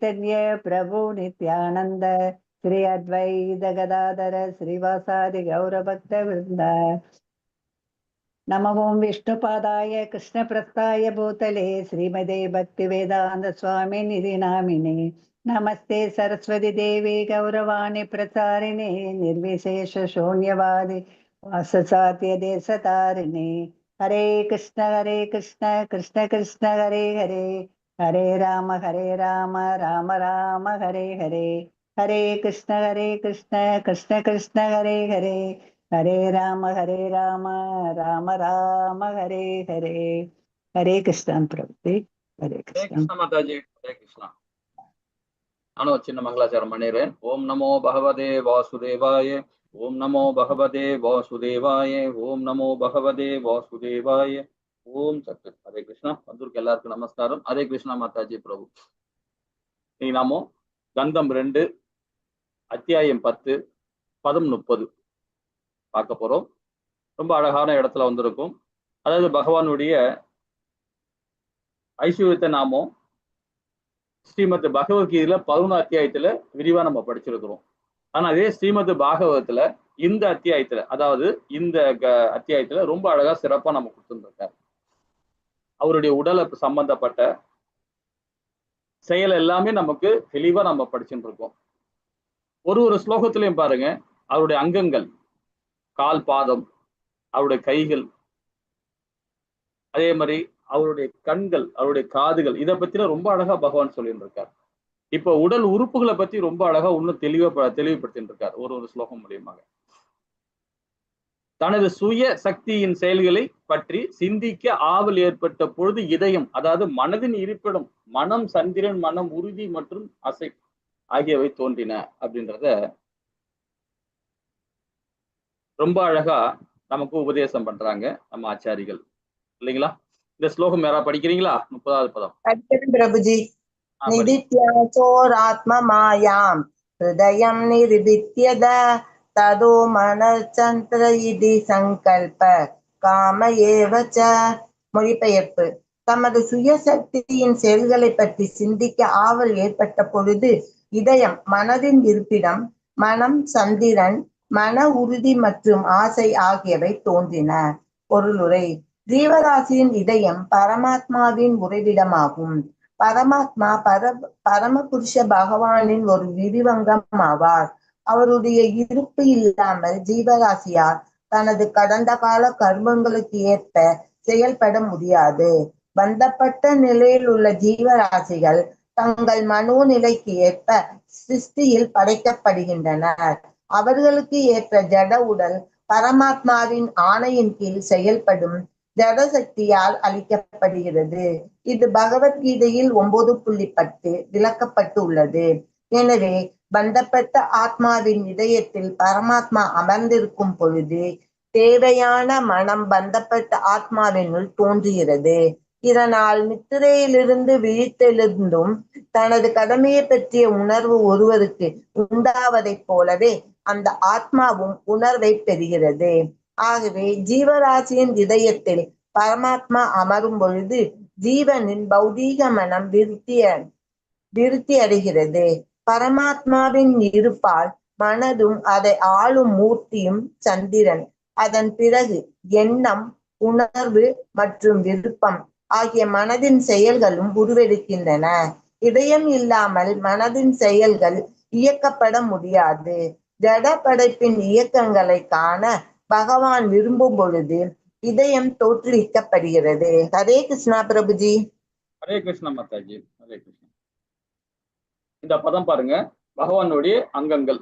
चैतन्य प्रभु नित्यानंद श्री अद्वैत गदाधर श्रीवासादि गौरभक्त वृंद। नमो विष्णुपादाय कृष्णप्रस्थाय भूतले श्रीमदे भक्तिवेदांत स्वामी निधि नामिने। नमस्ते सरस्वती देवी गौरवाणी प्रचारिणे निर्विशेष शून्यवादी वाससात्य देशतारिणे। हरे कृष्ण कृष्ण कृष्ण हरे हरे, हरे राम राम राम हरे हरे। हरे कृष्ण कृष्ण कृष्ण हरे हरे, हरे राम राम राम हरे हरे। हरे कृष्ण प्रभु, हरे कृष्ण माताजी। हरे कृष्णा। नाனும் சின்ன மங்களாச்சாரம் பண்ணிடுறேன். ஓம் நமோ பகவதே வாசுதேவாய, ஓம் நமோ பகவதே வாசுதேவாய, ஓம் நமோ பகவதே வாசுதேவாய, ஓம் சத்து. ஹரே கிருஷ்ணா. வந்திருக்க எல்லாருக்கும் நமஸ்காரம். ஹரே கிருஷ்ணா மாதாஜி பிரபு. நீ நாமோ கந்தம் 2 அத்தியாயம் 10 பதம் 30 பார்க்க போறோம். ரொம்ப அழகான இடத்துல வந்திருக்கும். அதாவது பகவானுடைய ஐஸ்வர்யத்தை நாமோ ஸ்ரீமத் பகவத்கீதையில 11 அத்தியாயத்துல விரிவா நம்ம படிச்சிருக்கிறோம். ஆனா அதே ஸ்ரீமத் பாகவதத்துல இந்த அத்தியாயத்துல, அதாவது இந்த அத்தியாயத்துல ரொம்ப அழகா சிறப்பா நம்ம கொடுத்துருக்காரு. அவருடைய உடலை சம்பந்தப்பட்ட செயல் எல்லாமே நமக்கு தெளிவா நம்ம படிச்சுட்டு இருக்கோம். ஒரு ஸ்லோகத்திலையும் பாருங்க, அவருடைய அங்கங்கள், கால் பாதம், அவருடைய கைகள், அதே மாதிரி அவருடைய கண்கள், அவருடைய காதுகள், இதை பத்தின ரொம்ப அழகா பகவான் சொல்லிட்டு இருக்காரு. இப்ப உடல் உறுப்புகளை பத்தி ரொம்ப அழகா இன்னும் தெளிவுபடுத்திட்டு இருக்காரு ஒரு ஸ்லோகம் மூலியமாக. தனது சுய சக்தியின் செயல்களை பற்றி சிந்திக்க ஆவல் ஏற்பட்ட பொழுது இதயம், அதாவது மனதின் இருப்பிடம், மனம், சந்திரன், மனம், உறுதி மற்றும் அசை ஆகியவை தோன்றின அப்படின்றத ரொம்ப அழகா நமக்கு உபதேசம் பண்றாங்க நம்ம ஆச்சாரிகள், இல்லைங்களா? இந்த ஸ்லோகம் யாரா படிக்கிறீங்களா? 30வது பதம். பிரபுஜி. நிதித்யோராத்ம மாயாம் ஹிருதயம் நிர்வித்யத ததோ மனச்சந்திர இதி சங்கல்ப காம ஏவச்ச. மொழிபெயர்ப்பு. தமது சுயசக்தியின் செயல்களை பற்றி சிந்திக்க ஆவல் ஏற்பட்ட பொழுது இதயம், மனதின் இருப்பிடம், மனம், சந்திரன், மன உறுதி மற்றும் ஆசை ஆகியவை தோன்றின. பொருளுரை. ஜீவராசியின் இதயம் பரமாத்மாவின் உறைவிடமாகும். பரமாத்மா பரமபுருஷ பகவானின் ஒரு விரிவங்கம் ஆவார். அவருடைய இருப்பு இல்லாமல் ஜீவராசியார் தனது கடந்த கால கர்மங்களுக்கு ஏற்ப செயல்பட முடியாது. பந்தப்பட்ட நிலையில் உள்ள ஜீவராசிகள் தங்கள் மனோநிலைக்கு ஏற்ப சிருஷ்டியில் படைக்கப்படுகின்றனர். அவர்களுக்கு ஏற்ற ஜட உடல் பரமாத்மாவின் ஆணையின் கீழ் செயல்படும் ஜடசக்தியால் அளிக்கப்படுகிறது. இது பகவத்கீதையில் 9.10 விளக்கப்பட்டு உள்ளது. எனவே பந்தப்பட்ட ஆத்மாவின் இதயத்தில் பரமாத்மா அமர்ந்திருக்கும் பொழுது தேவையான மனம் பந்தப்பட்ட ஆத்மாவினுள் தோன்றுகிறது. இதனால் நித்திரையிலிருந்து விழித்தெழுந்தும் தனது கடமையை பற்றிய உணர்வு ஒருவருக்கு உண்டாவதைப் போலவே அந்த ஆத்மாவும் உணர்வை பெறுகிறது. ஆகவே ஜீவராசியின் இதயத்தில் பரமாத்மா அமரும் பொழுது ஜீவனின் பௌதீக மனம் விருத்தி அடைகிறது. பரமாத்மாவின் இருப்பால் மனதும் அதை ஆளும் மூர்த்தியும் சந்திரன். அதன் பிறகு எண்ணம், உணர்வு மற்றும் விருப்பம் ஆகிய மனதின் செயல்களும் உருவெடுக்கின்றன. இதயம் இல்லாமல் மனதின் செயல்கள் இயக்கப்பட முடியாது. ஜட படைப்பின் இயக்கங்களை காண பகவான் விரும்பும் பொழுது இதயம் தோற்றுவிக்கப்படுகிறது. ஹரே கிருஷ்ணா பிரபுஜி. ஹரே கிருஷ்ணா மாதாஜி. ஹரே கிருஷ்ணா. இந்த பதம் பாருங்க, பகவானுடைய அங்கங்கள்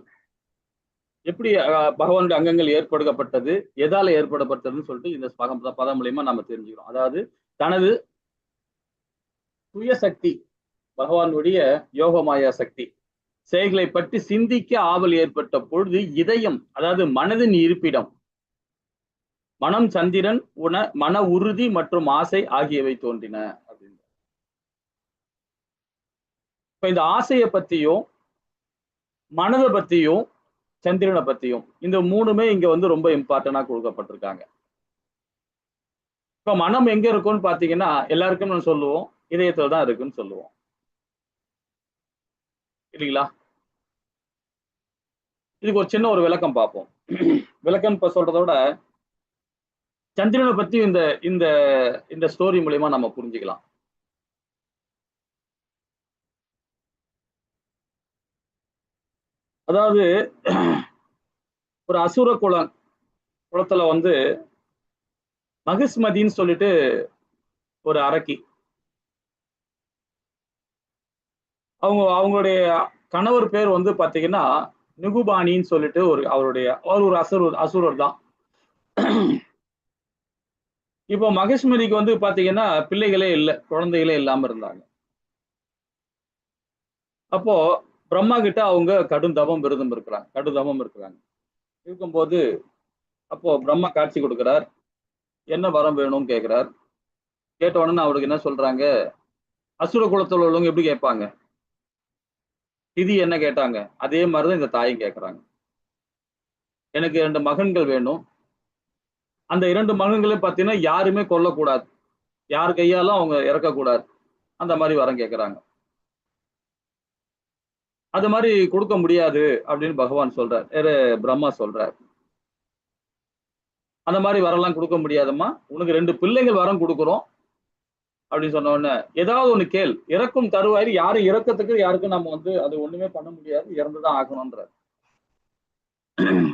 எப்படி, பகவானுடைய அங்கங்கள் ஏற்படுத்தப்பட்டது, எதால ஏற்படப்பட்டதுன்னு சொல்லிட்டு இந்த பதம் மூலியமா நம்ம தெரிஞ்சுக்கிறோம். அதாவது தனது சுயசக்தி, பகவானுடைய யோகமாயா சக்தி செயல்களை பற்றி சிந்திக்க ஆவல் ஏற்பட்ட பொழுது இதயம், அதாவது மனதின் இருப்பிடம், மனம், சந்திரன், மன உறுதி மற்றும் ஆசை ஆகியவை தோன்றின அப்படின்னு. இப்ப இந்த ஆசையை பத்தியும் மனதை பத்தியும் சந்திரனை பத்தியும் இந்த மூணுமே இங்க ரொம்ப இம்பார்ட்டன்டா கொடுக்கப்பட்டிருக்காங்க. இப்ப மனம் எங்க இருக்கும்னு பாத்தீங்கன்னா எல்லாருக்கும் நம்ம சொல்லுவோம் இதயத்துல தான் இருக்குன்னு சொல்லுவோம். இல்லைங்களா? இதுக்கு ஒரு சின்ன ஒரு விளக்கம் பார்ப்போம். விளக்கம் இப்ப சொல்றதை விட சந்திரனை பத்தி இந்த இந்த இந்த ஸ்டோரி மூலியமா நம்ம புரிஞ்சுக்கலாம். அதாவது ஒரு அசுர குலத்துல வந்து மகிஸ்மதின்னு சொல்லிட்டு ஒரு அரக்கி, அவங்களுடைய கணவர் பேர் வந்து பாத்தீங்கன்னா நிகுபானின்னு சொல்லிட்டு அவர் ஒரு அசுரர் தான். இப்போ மகேஷ்மதிக்கு வந்து பாத்தீங்கன்னா பிள்ளைகளே இல்லை, குழந்தைகளே இல்லாம இருந்தாங்க. அப்போ பிரம்மா கிட்ட அவங்க கடும் தவம் இருக்கிறாங்க. இருக்கும்போது அப்போ பிரம்மா காட்சி கொடுக்கிறார். என்ன வரம் வேணும்னு கேட்கிறார். கேட்ட உடனே அவருக்கு என்ன சொல்றாங்க, அசுர குலத்தில் உள்ளவங்க எப்படி கேட்பாங்க, திதி என்ன கேட்டாங்க அதே மாதிரிதான் இந்த தாயும் கேட்கிறாங்க. எனக்கு 2 மகன்கள் வேணும். அந்த 2 மகன்களையும் பார்த்தீங்கன்னா யாருமே கொல்லக்கூடாது, யார் கையாலும் அவங்க இறக்கக்கூடாது, அந்த மாதிரி வரம் கேட்கிறாங்க. அது மாதிரி கொடுக்க முடியாது அப்படின்னு பகவான் சொல்றார், பிரம்மா சொல்றார். அந்த மாதிரி வரலாம் கொடுக்க முடியாதம்மா, உனக்கு 2 பிள்ளைகள் வரம் கொடுக்குறோம் அப்படின்னு சொன்ன உடனே ஏதாவது ஒண்ணு கேள், இறக்கும் தருவாயில் யாரும் இறக்கத்துக்கு யாருக்கும் நம்ம வந்து அது ஒண்ணுமே பண்ண முடியாது, இறந்துதான் ஆகணும்ன்ற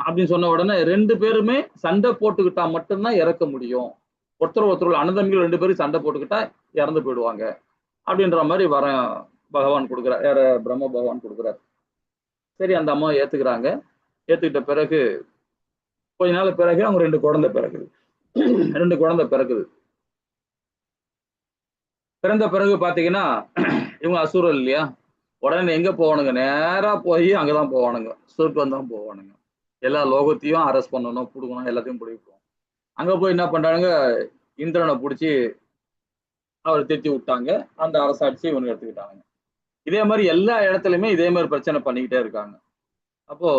அப்படின்னு சொன்ன உடனே 2 பேருமே சண்டை போட்டுக்கிட்டா மட்டும்தான் இறக்க முடியும். ஒருத்தர் அண்ணதம்பிகள் 2 பேரும் சண்டை போட்டுக்கிட்டா இறந்து போயிடுவாங்க அப்படின்ற மாதிரி வரம் பகவான் கொடுக்குறார், பிரம்ம பகவான் கொடுக்குறார். சரி, அந்த அம்மா ஏத்துக்கிறாங்க. ஏத்துக்கிட்ட பிறகு கொஞ்ச நாள் பிறகு அவங்க 2 குழந்தை பிறக்குது. பிறந்த பிறகு பாத்தீங்கன்னா இவங்க அசுரர் இல்லையா, உடனே எங்க போவானுங்க, நேரா போய் அங்கதான் போவானுங்க, சொர்க்கம் தான் போவானுங்க. எல்லா லோகத்தையும் அரெஸ்ட் பண்ணணும், பிடிக்கணும், எல்லாத்தையும் பிடிக்கும். அங்க போய் என்ன பண்றாங்க, இந்திரனை பிடிச்சி அவர் திருத்தி விட்டாங்க. அந்த அரசாட்சி இவங்க எடுத்துக்கிட்டாங்க. இதே மாதிரி எல்லா இடத்துலயுமே இதே மாதிரி பிரச்சனை பண்ணிக்கிட்டே இருக்காங்க. அப்போ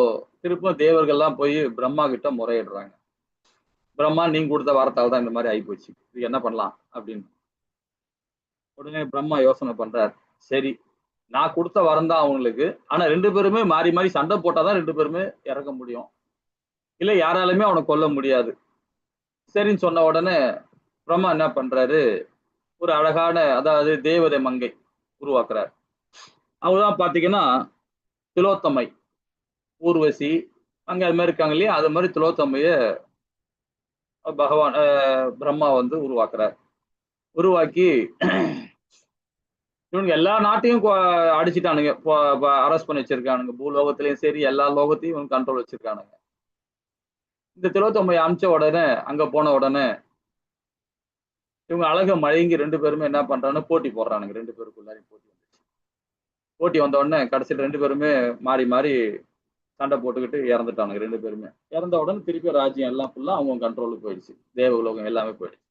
திருப்பம் தேவர்கள்லாம் போய் பிரம்மா கிட்ட முறையிடுறாங்க. பிரம்மா, நீங்க கொடுத்த வாரத்தால் தான் இந்த மாதிரி ஆகிப்போச்சு, இது என்ன பண்ணலாம் அப்படின்னு. உடனே பிரம்மா யோசனை பண்றார், சரி நான் கொடுத்த வரம் தான் அவங்களுக்கு, ஆனா 2 பேருமே மாறி மாறி சண்டை போட்டாதான் 2 பேருமே இறக்க முடியும், இல்ல யாராலுமே அவனை கொல்ல முடியாது. சரின்னு சொன்ன உடனே பிரம்மா என்ன பண்றாரு, ஒரு அழகான, அதாவது தேவதை மங்கை உருவாக்குறார். அவங்கதான் பாத்தீங்கன்னா திலோத்தமை, ஊர்வசி, அங்க அது மாதிரி இருக்காங்க இல்லையா, அது மாதிரி திலோத்தமைய பகவான் பிரம்மா வந்து உருவாக்குறார். உருவாக்கி இவனுங்க எல்லா நாட்டையும் அடிச்சுட்டானுங்க, அரெஸ்ட் பண்ணி வச்சிருக்கானுங்க. பூலோகத்திலயும் சரி எல்லா லோகத்தையும் இவன் கண்ட்ரோல் வச்சிருக்கானுங்க. இந்த திலோத்தமையை அமிச்ச உடனே, அங்க போன உடனே இவங்க அழக மயங்கி 2 பேருமே என்ன பண்றாங்க, போட்டி போடுறானுங்க. 2 பேருக்குள்ளாரையும் போட்டி வந்த உடனே கடைசியில் 2 பேருமே மாறி மாறி சண்டை போட்டுக்கிட்டு இறந்துட்டானுங்க. 2 பேருமே இறந்த உடனே திருப்பி ராஜ்யம் எல்லாம் ஃபுல்லா அவங்க கண்ட்ரோலுக்கு போயிடுச்சு, தேவலோகம் எல்லாமே போயிடுச்சு.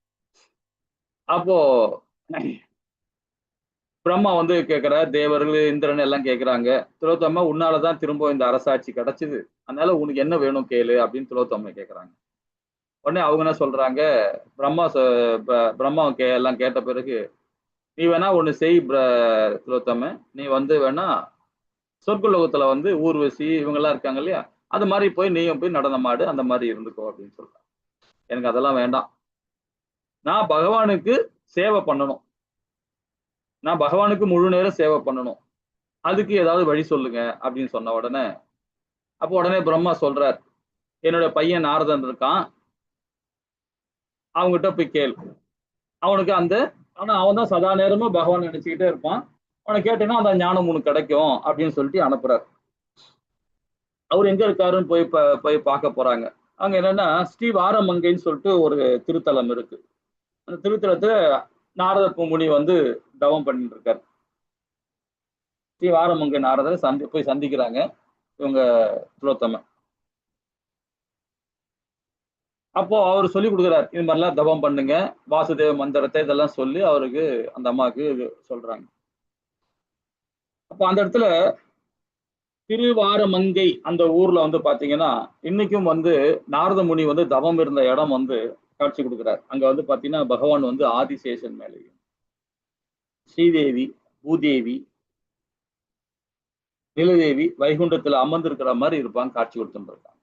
அப்போ பிரம்மா வந்து கேட்கிறார், தேவர்கள் இந்திரன் எல்லாம் கேட்கிறாங்க, திலோத்தம்மா உன்னாலதான் திரும்ப இந்த அரசாட்சி கிடைச்சது, அதனால உனக்கு என்ன வேணும் கேளு அப்படின்னு திலோத்தம்மை கேட்கிறாங்க. உடனே அவங்க என்ன சொல்றாங்க, பிரம்மா எல்லாம் கேட்ட பிறகு, நீ வேணா ஒண்ணு செய் திலோத்தம்மை, நீ வந்து வேணா சொர்க்கலோகத்துல வந்து ஊர்வசி இவங்க எல்லாம் இருக்காங்க இல்லையா, அது மாதிரி போய் நீயும் போய் நடனமாடு, அந்த மாதிரி இருந்துக்கோ அப்படின்னு சொல்றாங்க. எனக்கு அதெல்லாம் வேண்டாம், நான் பகவானுக்கு சேவை பண்ணணும், நான் பகவானுக்கு முழு நேரம் சேவை பண்ணணும், அதுக்கு ஏதாவது வழி சொல்லுங்க அப்படின்னு சொன்ன உடனே, அப்போ உடனே பிரம்மா சொல்றார், என்னோட பையன் நாரதன் இருக்கான், அவங்ககிட்ட போய் கேளு, அவனுக்கு ஆனா அவன் தான் சதா நேரமும் பகவான் நினைச்சுக்கிட்டே இருப்பான், அவனை கேட்டேன்னா அந்த ஞானம் உனக்கு கிடைக்கும் அப்படின்னு சொல்லிட்டு அனுப்புறாரு. அவர் எங்க இருக்காருன்னு போய் பார்க்க போறாங்க. அங்க என்னன்னா ஸ்ரீவாரமங்கைன்னு சொல்லிட்டு ஒரு திருத்தலம் இருக்கு. அந்த திருத்தலத்துல நாரத முனி வந்து தவம் பண்ணிட்டு இருக்காரு. ஸ்ரீவாரமங்கை நாரதரை போய் சந்திக்கிறாங்க இவங்க திலோத்தமை. அப்போ அவர் சொல்லி கொடுக்குறாரு, இது மாதிரிலாம் தவம் பண்ணுங்க, வாசுதேவ மந்திரத்தை இதெல்லாம் சொல்லி அவருக்கு அந்த அம்மாவுக்கு சொல்றாங்க. அப்போ அந்த இடத்துல திருவாரமங்கை அந்த ஊர்ல வந்து பாத்தீங்கன்னா இன்னைக்கும் வந்து நாரத முனி வந்து தவம் இருந்த இடம் வந்து காட்சி கொடுக்குறாரு. அங்க வந்து பாத்தீங்கன்னா பகவான் வந்து ஆதிசேஷன் மேலேயும், ஸ்ரீதேவி, பூதேவி, நிலதேவி வைகுண்டத்துல அமர்ந்திருக்கிற மாதிரி இருப்பாங்க, காட்சி கொடுத்துட்டு இருக்காங்க.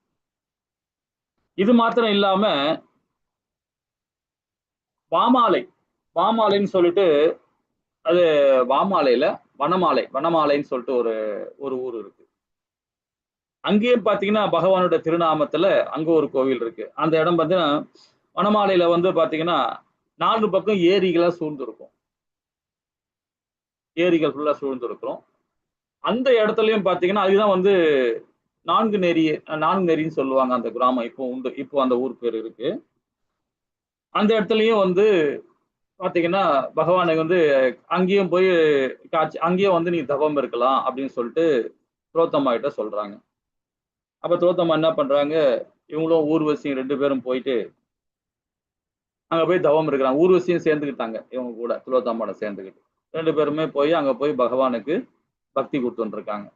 இது மாத்திரம் இல்லாம வாமாலைன்னு சொல்லிட்டு, அது வாமாலையில வனமாலைன்னு சொல்லிட்டு ஒரு ஊர் இருக்கு. அங்கேயும் பாத்தீங்கன்னா பகவானோட திருநாமத்துல அங்க ஒரு கோவில் இருக்கு. அந்த இடம் பாத்தீங்கன்னா வனமாலையில பாத்தீங்கன்னா 4 பக்கம் ஏரிகளா சூழ்ந்திருக்கும். ஏரிகள் ஃபுல்லா சூழ்ந்திருக்கும். அந்த இடத்துலயும் பாத்தீங்கன்னா அதுதான் நான்கு நெறின்னு சொல்லுவாங்க. அந்த கிராமம் இப்போ உண்டு. இப்போ அந்த ஊர் பேர் இருக்கு. அந்த இடத்துலயும் பாத்தீங்கன்னா பகவானுக்கு அங்கேயும் போய் காட்சி, அங்கேயும் நீ தவம் இருக்கலாம் அப்படின்னு சொல்லிட்டு திலோத்தமா கிட்ட சொல்றாங்க. அப்ப திலோத்தமா என்ன பண்றாங்க, இவங்களும் ஊர்வசியும் 2 பேரும் போயிட்டு அங்க போய் தவம் இருக்கிறாங்க. ஊர்வசியும் சேர்ந்துக்கிட்டாங்க இவங்க கூட, திலோத்தமாவோட சேர்ந்துக்கிட்டு 2 பேருமே போய் அங்க போய் பகவானுக்கு பக்தி கொடுத்துட்டு இருக்காங்க.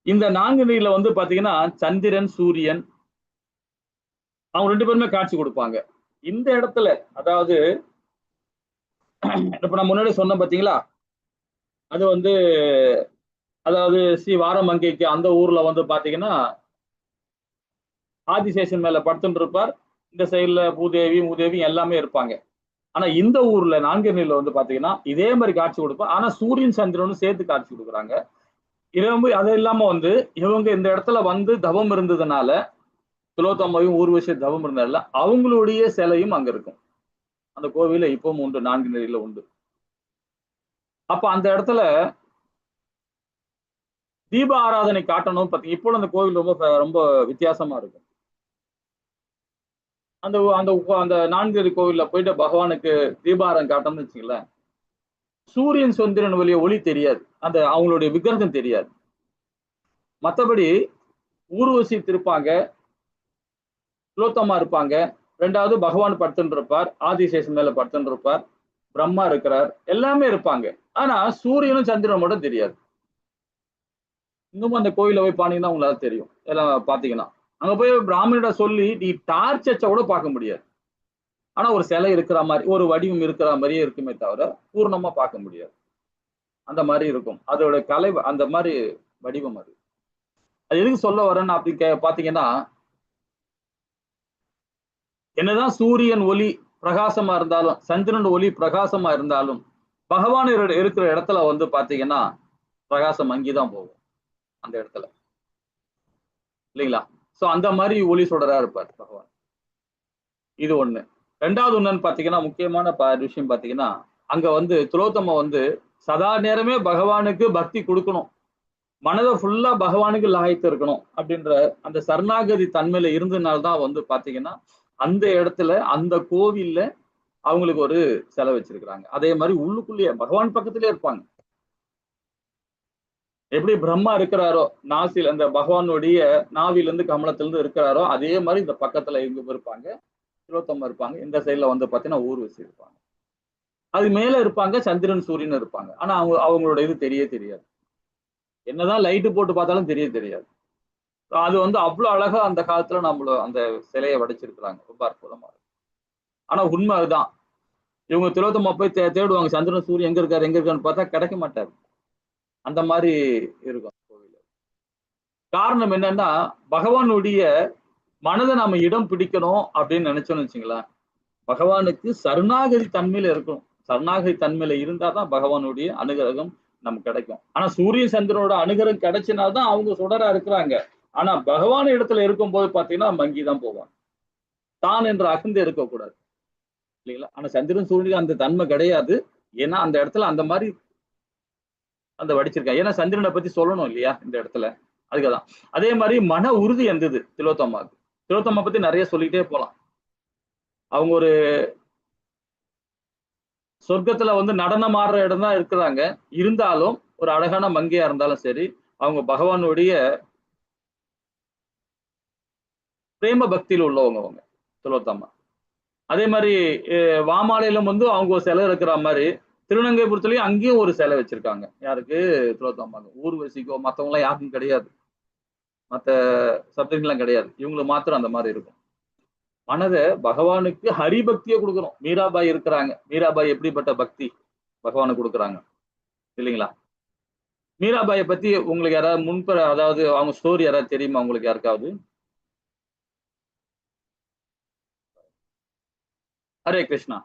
இந்த 4 நீர்ல பாத்தீங்கன்னா சந்திரன், சூரியன் அவங்க 2 பேருமே காட்சி கொடுப்பாங்க. இந்த இடத்துல அதாவது இப்ப நான் முன்னாடி சொன்னேன் பாத்தீங்களா, அது அதாவது ஸ்ரீ வாரமங்கைக்கு அந்த ஊர்ல பாத்தீங்கன்னா ஆதிசேஷன் மேல படுத்துட்டு இருப்பார். இந்த சைடுல மூதேவி எல்லாமே இருப்பாங்க. ஆனா இந்த ஊர்ல நான்கநீர்ல பாத்தீங்கன்னா இதே மாதிரி காட்சி கொடுப்பா. ஆனா சூரியன் சந்திரனும் சேர்த்து காட்சி கொடுக்குறாங்க. அது இல்லாம இவங்க இந்த இடத்துல தவம் இருந்ததுனால, திலோத்தமாவையும் ஊர்வசி தவம் இருந்ததுனால அவங்களுடைய சிலையும் அங்க இருக்கும். அந்த கோவில இப்பவும் உண்டு, நான்கநீர்ல உண்டு. அப்ப அந்த இடத்துல தீப ஆராதனை காட்டணும். இப்போ அந்த கோவில் ரொம்ப வித்தியாசமா இருக்கும். அந்த நான்கநீர் கோவில்ல போயிட்டு பகவானுக்கு தீபாராதனை காட்டணும்னு வச்சுங்களேன், சூரியன் சந்திரன் வழிய ஒளி தெரியாது, அவங்களுடைய விக்கிரகம் தெரியாது. மற்றபடி ஊர்வசி இருப்பாங்க, திலோத்தமா இருப்பாங்க, 2வது பகவான் படுத்துட்டு இருப்பார், ஆதிசேஷன் மேல படுத்துட்டு இருப்பார், பிரம்மா இருக்கிறார், எல்லாமே இருப்பாங்க. ஆனா சூரியனும் சந்திரனும் மட்டும் தெரியாது. இன்னமும் அந்த கோயில போய் பாத்தீங்கன்னா உங்களுக்கு தெரியும். எல்லாம் பாத்தீங்கன்னா அங்க போய் பிராமணிட சொல்லி நீ டார்ச் அடிச்சா கூட பார்க்க முடியாது. ஆனா ஒரு சிலை இருக்கிற மாதிரி, ஒரு வடிவம் இருக்கிற மாதிரியே இருக்குமே தவிர பூர்ணமா பார்க்க முடியாது. அந்த மாதிரி இருக்கும் அதோட கலை, அந்த மாதிரி வடிவம். அது எதுக்கு சொல்ல வரேன்னு அப்படி பாத்தீங்கன்னா, என்னதான் சூரியன் ஒளி பிரகாசமா இருந்தாலும், சந்திரன் ஒளி பிரகாசமா இருந்தாலும், பகவான் இருக்கிற இடத்துல பாத்தீங்கன்னா பிரகாசம் அங்கேதான் போகும் அந்த இடத்துல, இல்லைங்களா? சோ அந்த மாதிரி ஒளி சுடரா இருப்பார் பகவான். இது ஒண்ணு. 2வது ஒண்ணுன்னு பாத்தீங்கன்னா, முக்கியமான விஷயம் பாத்தீங்கன்னா, அங்க திலோத்தமா சதா நேரமே பகவானுக்கு பக்தி கொடுக்கணும், மனதை ஃபுல்லா பகவானுக்கு லாய்த்து இருக்கணும் அப்படின்ற அந்த சரணாகதி தன்மையில இருந்ததுனால்தான் பாத்தீங்கன்னா அந்த இடத்துல அந்த கோவில்ல அவங்களுக்கு ஒரு சிலை வச்சிருக்கிறாங்க. அதே மாதிரி உள்ளுக்குள்ளேயே பகவான் பக்கத்திலே இருப்பாங்க. எப்படி பிரம்மா இருக்கிறாரோ நாசில், அந்த பகவானுடைய நாவிலிருந்து கமலத்திலிருந்து இருக்கிறாரோ, அதே மாதிரி இந்த பக்கத்துல இவங்க இருப்பாங்க, திலோத்தமா இருப்பாங்க. இந்த சைட்ல பாத்தீங்கன்னா ஊர்வசி இருப்பாங்க. அது மேல இருப்பாங்க சந்திரன் சூரியன் இருப்பாங்க. ஆனா அவங்களோட இது தெரியாது. என்னதான் லைட்டு போட்டு பார்த்தாலும் தெரியாது. அது அவ்வளவு அழகா அந்த காலத்துல நம்மள அந்த சிலையை வடிச்சிருக்கிறாங்க. ரொம்ப அற்புதமா இருக்கு. ஆனா உண்மை அதுதான். இவங்க திலோத்தமா போய் தேடுவாங்க, சந்திரன் சூரியன் எங்க இருக்காருன்னு பார்த்தா கிடைக்க மாட்டாரு. அந்த மாதிரி இருக்கும் கோவில். காரணம் என்னன்னா, பகவானுடைய மனதை நாம இடம் பிடிக்கணும் அப்படின்னு நினைச்சோம்னு வச்சுங்களேன், பகவானுக்கு சரணாகதி தன்மையில இருக்கணும். சரணாகதி தன்மையில இருந்தாதான் பகவானுடைய அனுகிரகம் நமக்கு கிடைக்கும். ஆனா சூரிய சந்திரனோட அனுகிரகம் கிடைச்சினால்தான் அவங்க சுடரா இருக்கிறாங்க. ஆனா பகவான் இடத்துல இருக்கும்போது பாத்தீங்கன்னா மங்கிதான் போவாங்க. தான் என்ற அகந்து இருக்கக்கூடாது, இல்லைங்களா? ஆனா சந்திரன் சூரியனுக்கு அந்த தன்மை கிடையாது. ஏன்னா அந்த இடத்துல அந்த மாதிரி அந்த வடிச்சிருக்காங்க. ஏன்னா சந்திரனை பத்தி சொல்லணும் இல்லையா இந்த இடத்துல, அதுக்குதான். அதே மாதிரி மன உறுதி இருந்தது திலோத்தமாவுக்கு. திலோத்தமா பத்தி நிறைய சொல்லிட்டே போலாம். அவங்க ஒரு சொர்க்கத்துல நடனம் ஆடுற இடம் தான் இருக்கிறாங்க. இருந்தாலும் ஒரு அழகான மங்கையா இருந்தாலும் சரி, அவங்க பகவானுடைய பிரேம பக்தியில் உள்ளவங்க அவங்க திலோத்தமா. அதே மாதிரி வாமாலையிலும் அவங்க ஒரு சிலை இருக்கிற மாதிரி, திருநங்கைபுரத்துலயும் அங்கேயும் ஒரு சிலை வச்சிருக்காங்க. யாருக்கு? திலோத்தமா. ஊர்வசிக்கோ மத்தவங்க எல்லாம் யாருக்கும் கிடையாது, மத்த சப்தங்கள்லாம் கிடையாது. இவங்களுக்கு மாத்திரம் அந்த மாதிரி இருக்கும். மனதை பகவானுக்கு ஹரிபக்தியை கொடுக்கணும். மீராபாய் இருக்கிறாங்க. மீராபாய் எப்படிப்பட்ட பக்தி பகவானுக்கு கொடுக்குறாங்க, இல்லைங்களா? மீராபாயை பத்தி உங்களுக்கு யாராவது அதாவது அவங்க ஸ்டோரி யாராவது தெரியுமா உங்களுக்கு யாருக்காவது? ஹரே கிருஷ்ணா.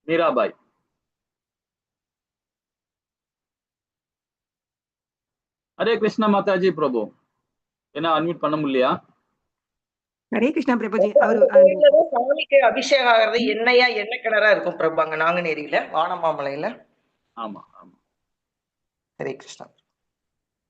மீராபாய். ஹரே கிருஷ்ணா மாதாஜி பிரபு. என்ன அன்மியூட் பண்ண முடியலையா? ஹரே கிருஷ்ணா பிரபுஜி. சாமிக்கு அபிஷேகம் ஆகிறது எண்ணெயா எண்ணெய் கிணறா இருக்கும் பிரபு அங்க நாங்குநேரியில வானமாமலையில. ஆமா ஆமா. ஹரே கிருஷ்ணா.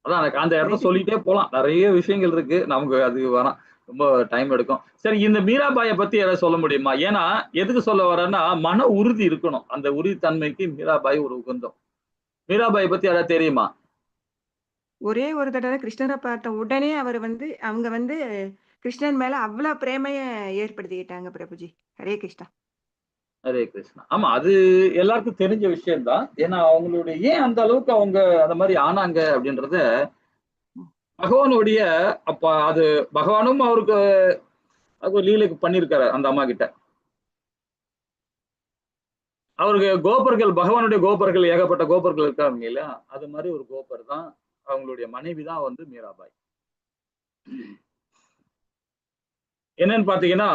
அதான் அந்த இடத்த சொல்லிட்டே போலாம், நிறைய விஷயங்கள் இருக்கு, நமக்கு அது வேணாம், ரொம்ப டைம் எடுக்கும். சரி, இந்த மீராபாயை பத்தி யாராவது சொல்ல முடியுமா? ஏன்னா எதுக்கு சொல்ல வரேன்னா, மன உறுதி இருக்கணும். அந்த உறுதித்தன்மைக்கு மீராபாய் ஒரு உகந்தம். மீராபாயை பத்தி யாராவது தெரியுமா? ஒரே ஒரு தடவை கிருஷ்ணரை பார்த்த உடனே அவங்க கிருஷ்ணன் மேல அவ்வளவு பிரேமைய ஏற்படுத்திக்கிட்டாங்க பிரபுஜி. ஹரே கிருஷ்ணா. ஹரே கிருஷ்ணா. ஆமா, அது எல்லாருக்கும் தெரிஞ்ச விஷயம்தான். ஏன்னா அவங்களுடைய ஏன் அந்த அளவுக்கு அவங்க அந்த மாதிரி ஆனாங்க அப்படின்றத பகவானுடைய அப்ப அது பகவானும் அவருக்கு ஒரு லீலைக்கு பண்ணியிருக்காரு அந்த அம்மா கிட்ட. அவருக்கு கோபர்கள், பகவானுடைய கோபர்கள், ஏகப்பட்ட கோபர்கள் இருக்காங்க இல்லையா, அது மாதிரி ஒரு கோபர் தான் அவங்களுடைய மனைவி தான் வந்து மீராபாய். என்னன்னு பாத்தீங்கன்னா,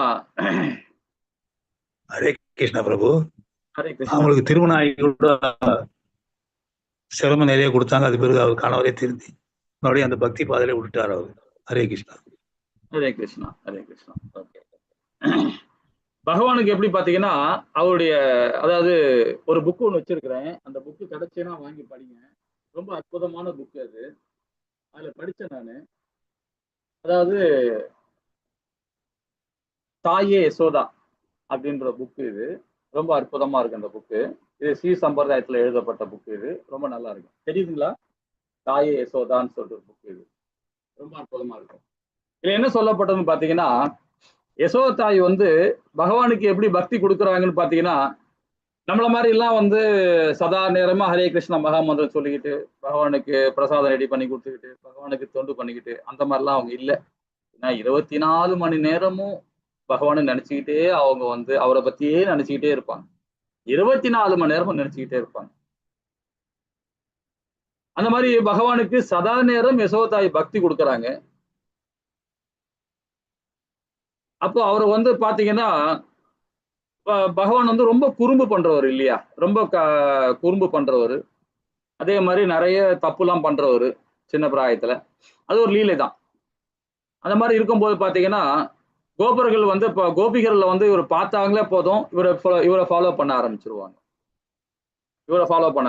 ஹரே கிருஷ்ணா பிரபு. ஹரே கிருஷ்ணா. அவங்களுக்கு திருமணம் ஆகி கூட சிரமம் நிறைய கொடுத்தாங்க. அது பிறகு அவர் கணவரே திருந்தி மறுபடியும் அந்த பக்தி பாதையில விட்டுட்டார் அவர். ஹரே கிருஷ்ணா. ஹரே கிருஷ்ணா. ஹரே கிருஷ்ணா. ஓகே. பகவானுக்கு எப்படி பாத்தீங்கன்னா, அவருடைய அதாவது ஒரு புக்கு ஒன்று வச்சிருக்கிறேன், அந்த புக்கு கிடைச்சேன்னா வாங்கி படிங்க. ரொம்ப அற்புதமான புக்கு அது. அதுல படிச்சேன் நானு. அதாவது தாயே யசோதா அப்படின்ற புக்கு இது. ரொம்ப அற்புதமா இருக்கு அந்த புக்கு. இது ஸ்ரீ சம்பிரதாயத்துல எழுதப்பட்ட புக்கு. இது ரொம்ப நல்லா இருக்கும். தெரியுதுங்களா? தாயே யசோதான்னு சொல்ற புக்கு இது. ரொம்ப அற்புதமா இருக்கும். இதுல என்ன சொல்லப்பட்டதுன்னு பாத்தீங்கன்னா, யசோத தாய் வந்து பகவானுக்கு எப்படி பக்தி கொடுக்குறாங்கன்னு பாத்தீங்கன்னா, நம்மள மாதிரி எல்லாம் வந்து சதா நேரமா ஹரே கிருஷ்ணா மகாமந்திரம் சொல்லிக்கிட்டு, பகவானுக்கு பிரசாதம் ரெடி பண்ணி கொடுத்துக்கிட்டு, பகவானுக்கு தொண்டு பண்ணிக்கிட்டு, அந்த மாதிரிலாம் அவங்க இல்லை. ஏன்னா 24 மணி நேரமும் பகவானை நினைச்சுக்கிட்டே அவங்க வந்து அவரை பத்தியே நினைச்சுக்கிட்டே இருப்பாங்க. 24 மணி நேரமும் நினைச்சுக்கிட்டே இருப்பாங்க. அந்த மாதிரி பகவானுக்கு சதா நேரம் யசோதாய் பக்தி கொடுக்குறாங்க. அப்போ அவரை வந்து பாத்தீங்கன்னா, பகவான் வந்து ரொம்ப குறும்பு பண்றவர் இல்லையா, ரொம்ப குறும்பு பண்றவர். அதே மாதிரி நிறைய தப்புலாம் பண்றவர் சின்ன பிராயத்துல. அது ஒரு லீலை தான். அந்த மாதிரி இருக்கும்போது பாத்தீங்கன்னா, கோபர்கள் வந்து இப்போ கோபிகள்ல வந்து இவர் பார்த்தாங்களே போதும், இவரை ஃபாலோ பண்ண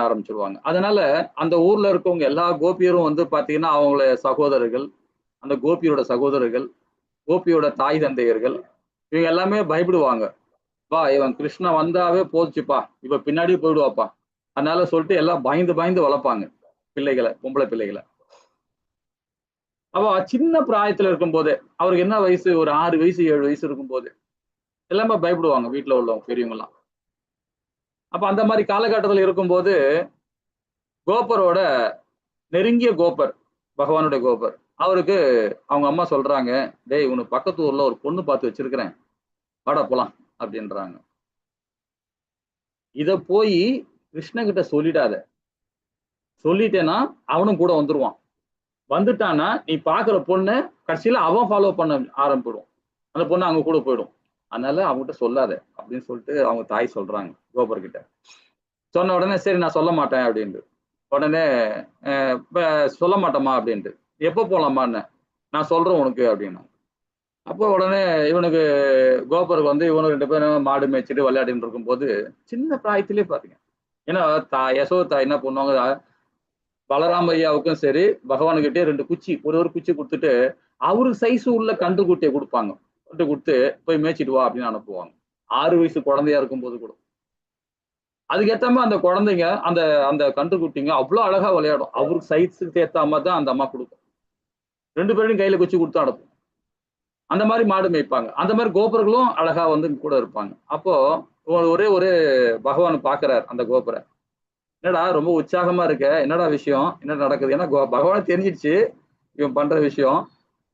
ஆரம்பிச்சிருவாங்க. அதனால அந்த ஊர்ல இருக்கவங்க எல்லா கோபியரும் வந்து பாத்தீங்கன்னா அவங்கள சகோதரர்கள், அந்த கோபியோட சகோதரர்கள், கோபியோட தாய் தந்தையர்கள், இவங்க எல்லாமே பயப்படுவாங்க. வா, இவன் கிருஷ்ணன் வந்தாவே போச்சுப்பா, இவ பின்னாடியே போயிடுவாப்பா. அதனால சொல்லிட்டு எல்லாம் பயந்து பயந்து வளர்ப்பாங்க பிள்ளைகளை, பொம்பளை பிள்ளைகளை. அவ சின்ன பிராயத்துல இருக்கும் போதே, அவருக்கு என்ன வயசு, ஒரு 6 வயசு 7 வயசு இருக்கும் போது எல்லாமே பயப்படுவாங்க வீட்டுல உள்ளவங்க பெரியவங்க எல்லாம். அப்ப அந்த மாதிரி காலகட்டத்தில் இருக்கும்போது கோபரோட நெருங்கிய கோபர், பகவானுடைய கோபர், அவருக்கு அவங்க அம்மா சொல்றாங்க, டேய் உனக்கு பக்கத்து ஊர்ல ஒரு பொண்ணு பார்த்து வச்சிருக்கிறேன், வாடா போலாம் அப்படின்றாங்க. இத போய் கிருஷ்ண கிட்ட சொல்லிடாத, சொல்லிட்டேன்னா அவனும் கூட வந்துருவான். வந்துட்டானா நீ பாக்குற பொண்ணு கடைசியில அவன் ஃபாலோ பண்ண ஆரம்பிடும், அந்த பொண்ணு அவங்க கூட போயிடும். அதனால அவங்ககிட்ட சொல்லாத அப்படின்னு சொல்லிட்டு அவங்க தாய் சொல்றாங்க கோபர்கிட்ட. சொன்ன உடனே சரி நான் சொல்ல மாட்டேன் அப்படின்ட்டு. உடனே சொல்ல மாட்டேம்மா அப்படின்ட்டு. எப்போ போலாமான்னு, நான் சொல்றேன் உனக்கு அப்படின்னா. அப்போ உடனே இவனுக்கு கோபருக்கு வந்து இவனு 2 பேரும் மாடு மேய்ச்சிட்டு விளையாடிட்டு இருக்கும்போது சின்ன பிராயத்திலே பாத்தீங்க. ஏன்னா யசோத தாய் என்ன பண்ணுவாங்க, பலராம ஐயாவுக்கும் சரி பகவானுக்கிட்டே 2 குச்சி, ஒரு குச்சி கொடுத்துட்டு அவருக்கு சைஸ் உள்ள கன்றுக்குட்டியை கொடுப்பாங்க. கொடுத்து போய் மேய்ச்சிட்டு வா அப்படின்னு அனுப்புவாங்க. 6 வயசு குழந்தையா இருக்கும்போது கூட. அதுக்கேற்ற மாதிரி அந்த குழந்தைங்க, அந்த அந்த கன்றுக்குட்டிங்க அவ்வளவு அழகா விளையாடும். அவருக்கு சைஸுக்கு ஏற்ற மாதிரி தான் அந்த அம்மா கொடுக்கும். 2 பேரையும் கையில குச்சி கொடுத்து அனுப்பும். அந்த மாதிரி மாடு மேய்ப்பாங்க. அந்த மாதிரி கோபர்களும் அழகா வந்து கூட இருப்பாங்க. அப்போ ஒரே பகவான் பாக்குறாரு அந்த கோபுரை. என்னடா ரொம்ப உற்சாகமா இருக்க, என்னடா விஷயம், என்ன நடக்குது? ஏன்னா பகவான் தெரிஞ்சிடுச்சு இவன் பண்ற விஷயம்,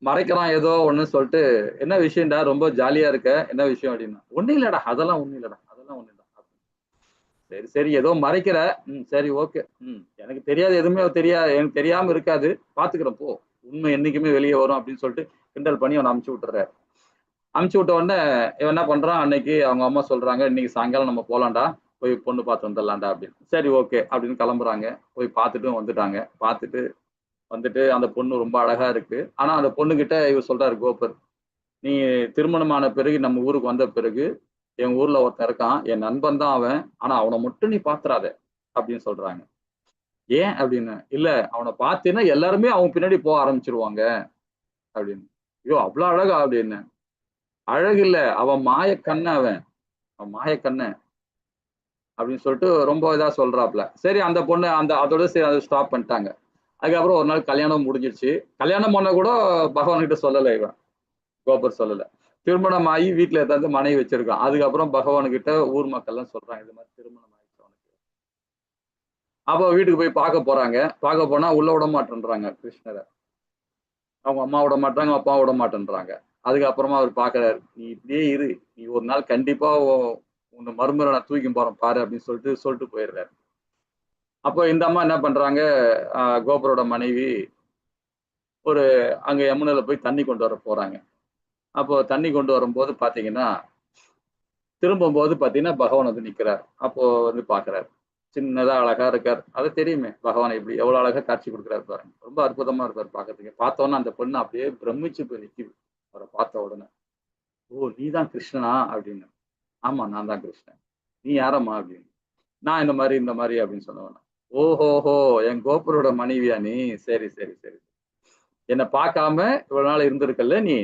மறைக்கிறான் ஏதோ ஒண்ணு சொல்லிட்டு, என்ன விஷயம்டா ரொம்ப ஜாலியா இருக்க, என்ன விஷயம் அப்படின்னா, ஒண்ணும் இல்லடா, அதெல்லாம் ஒண்ணும் இல்லடா. சரி சரி ஏதோ மறைக்கிற, சரி ஓகே, எனக்கு தெரியாது, எதுவுமே எனக்கு தெரியாம இருக்காது, பாத்துக்கிறேன் போ, உண்மை என்னைக்குமே வெளியே வரும் அப்படின்னு சொல்லிட்டு கிண்டல் பண்ணி அவனை அமுச்சு விட்டுறாரு. அமுச்சு விட்ட உடனே இவன் என்ன பண்றான், அன்னைக்கு அவங்க அம்மா சொல்றாங்க, இன்னைக்கு சாயங்காலம் நம்ம போலாம்டா, போய் பொண்ணு பார்த்து வந்துடலாம்டா அப்படின்னு. சரி ஓகே அப்படின்னு கிளம்புறாங்க. போய் பார்த்துட்டும் வந்துட்டாங்க. பார்த்துட்டு வந்துட்டு அந்த பொண்ணு ரொம்ப அழகா இருக்கு. ஆனா அந்த பொண்ணுகிட்ட இவர் சொல்றாரு கோபர், நீ திருமணமான பிறகு நம்ம ஊருக்கு வந்த பிறகு என் ஊர்ல ஒருத்தன் இருக்கான், என் நண்பன் தான் அவன், ஆனா அவனை மட்டும் நீ பாத்துறாத அப்படின்னு சொல்றாங்க. ஏன் அப்படின்னு. இல்ல அவனை பார்த்தீங்கன்னா எல்லாருமே அவன் பின்னாடி போக ஆரம்பிச்சிருவாங்க அப்படின்னு. ஐயோ அவ்வளவு அழகா அப்படின்னு. அழகு இல்ல, அவன் மாயக்கண்ண, அவன் மாயக்கண்ண அப்படின்னு சொல்லிட்டு ரொம்ப இதா சொல்றாப்ல. சரி அந்த பொண்ணு அதோட சரி அதை ஸ்டாப் பண்ணிட்டாங்க. அதுக்கப்புறம் ஒரு நாள் கல்யாணம் முடிஞ்சிருச்சு. கல்யாணம் பண்ண கூட பகவான் கிட்ட சொல்லலை இவன், கோபர் சொல்லல. திருமணம் ஆகி வீட்டுல ஏதாவது மனைவி வச்சிருக்கான். அதுக்கப்புறம் பகவானுக்கிட்ட ஊர் மக்கள் எல்லாம் சொல்றாங்க, இது மாதிரி திருமணம் ஆயிடுச்சு அவனுக்கு. அப்போ வீட்டுக்கு போய் பார்க்க போறாங்க. பார்க்க போனா உள்ள விட மாட்டேன்றாங்க கிருஷ்ணரை. அவங்க அம்மா விட மாட்டாங்க, அப்பா விட மாட்டேன்றாங்க. அதுக்கப்புறமா அவர் பாக்குறாரு, நீ இப்படியே இரு, நீ ஒரு நாள் கண்டிப்பா உன்னை மருமரை நான் தூக்கி போறேன் பாரு அப்படின்னு சொல்லிட்டு போயிடுறாரு. அப்போ இந்த அம்மா என்ன பண்றாங்க, கோபரோட மனைவி ஒரு அங்க யமுனையில போய் தண்ணி கொண்டு வர போறாங்க. அப்போ தண்ணி கொண்டு வரும்போது பாத்தீங்கன்னா, திரும்பும்போது பாத்தீங்கன்னா பகவான் வந்து நிக்கிறார். அப்போ வந்து பாக்குறாரு, சின்னதா அழகா இருக்கார். அது தெரியுமே பகவான் எப்படி எவ்வளவு அழகா காட்சி கொடுக்குறாரு பாருங்க. ரொம்ப அற்புதமா இருப்பார் பாக்கிறதுக்கு. பார்த்தோன்னா அந்த பொண்ணு அப்படியே பிரமிச்சு போய் நிக்குது அவரை பார்த்த உடனே. ஓ நீதான் கிருஷ்ணனா அப்படின்னு. ஆமா நான் தான் கிருஷ்ணன். நீ யாரம்மா அப்படின்னு. நான் இந்த மாதிரி அப்படின்னு சொன்னவன. ஓஹோஹோ என் கோபுரோட மனைவியா நீ, சரி சரி சரி, என்னை பார்க்காம இவ்வளவு நாள் இருந்திருக்கல நீ,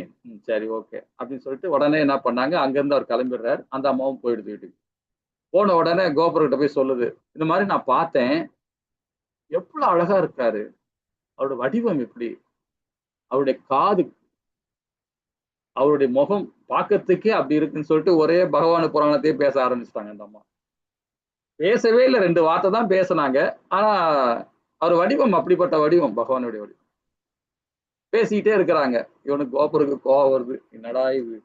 சரி ஓகே அப்படின்னு சொல்லிட்டு உடனே என்ன பண்ணாங்க, அங்கிருந்து அவர் கிளம்பிடுறாரு. அந்த அம்மாவும் போயிடுது வீட்டுக்கு. போன உடனே கோபுரகிட்ட போய் சொல்லுது, இந்த மாதிரி நான் பார்த்தேன், எவ்வளவு அழகா இருக்காரு, அவருடைய வடிவம் எப்படி, அவருடைய காது, அவருடைய முகம் பார்க்கறதுக்கே அப்படி இருக்குன்னு சொல்லிட்டு ஒரே பகவான் புராணத்தையே பேச ஆரம்பிச்சிட்டாங்க அந்த அம்மா. பேசவே இல்லை, 2 வார்த்தை தான் பேசினாங்க. ஆனா அவர் வடிவம் அப்படிப்பட்ட வடிவம், பகவானுடைய வடிவம். பேசிக்கிட்டே இருக்கிறாங்க. இவனுக்கு கோபுருக்கு கோவம் வருது, என்னடா இது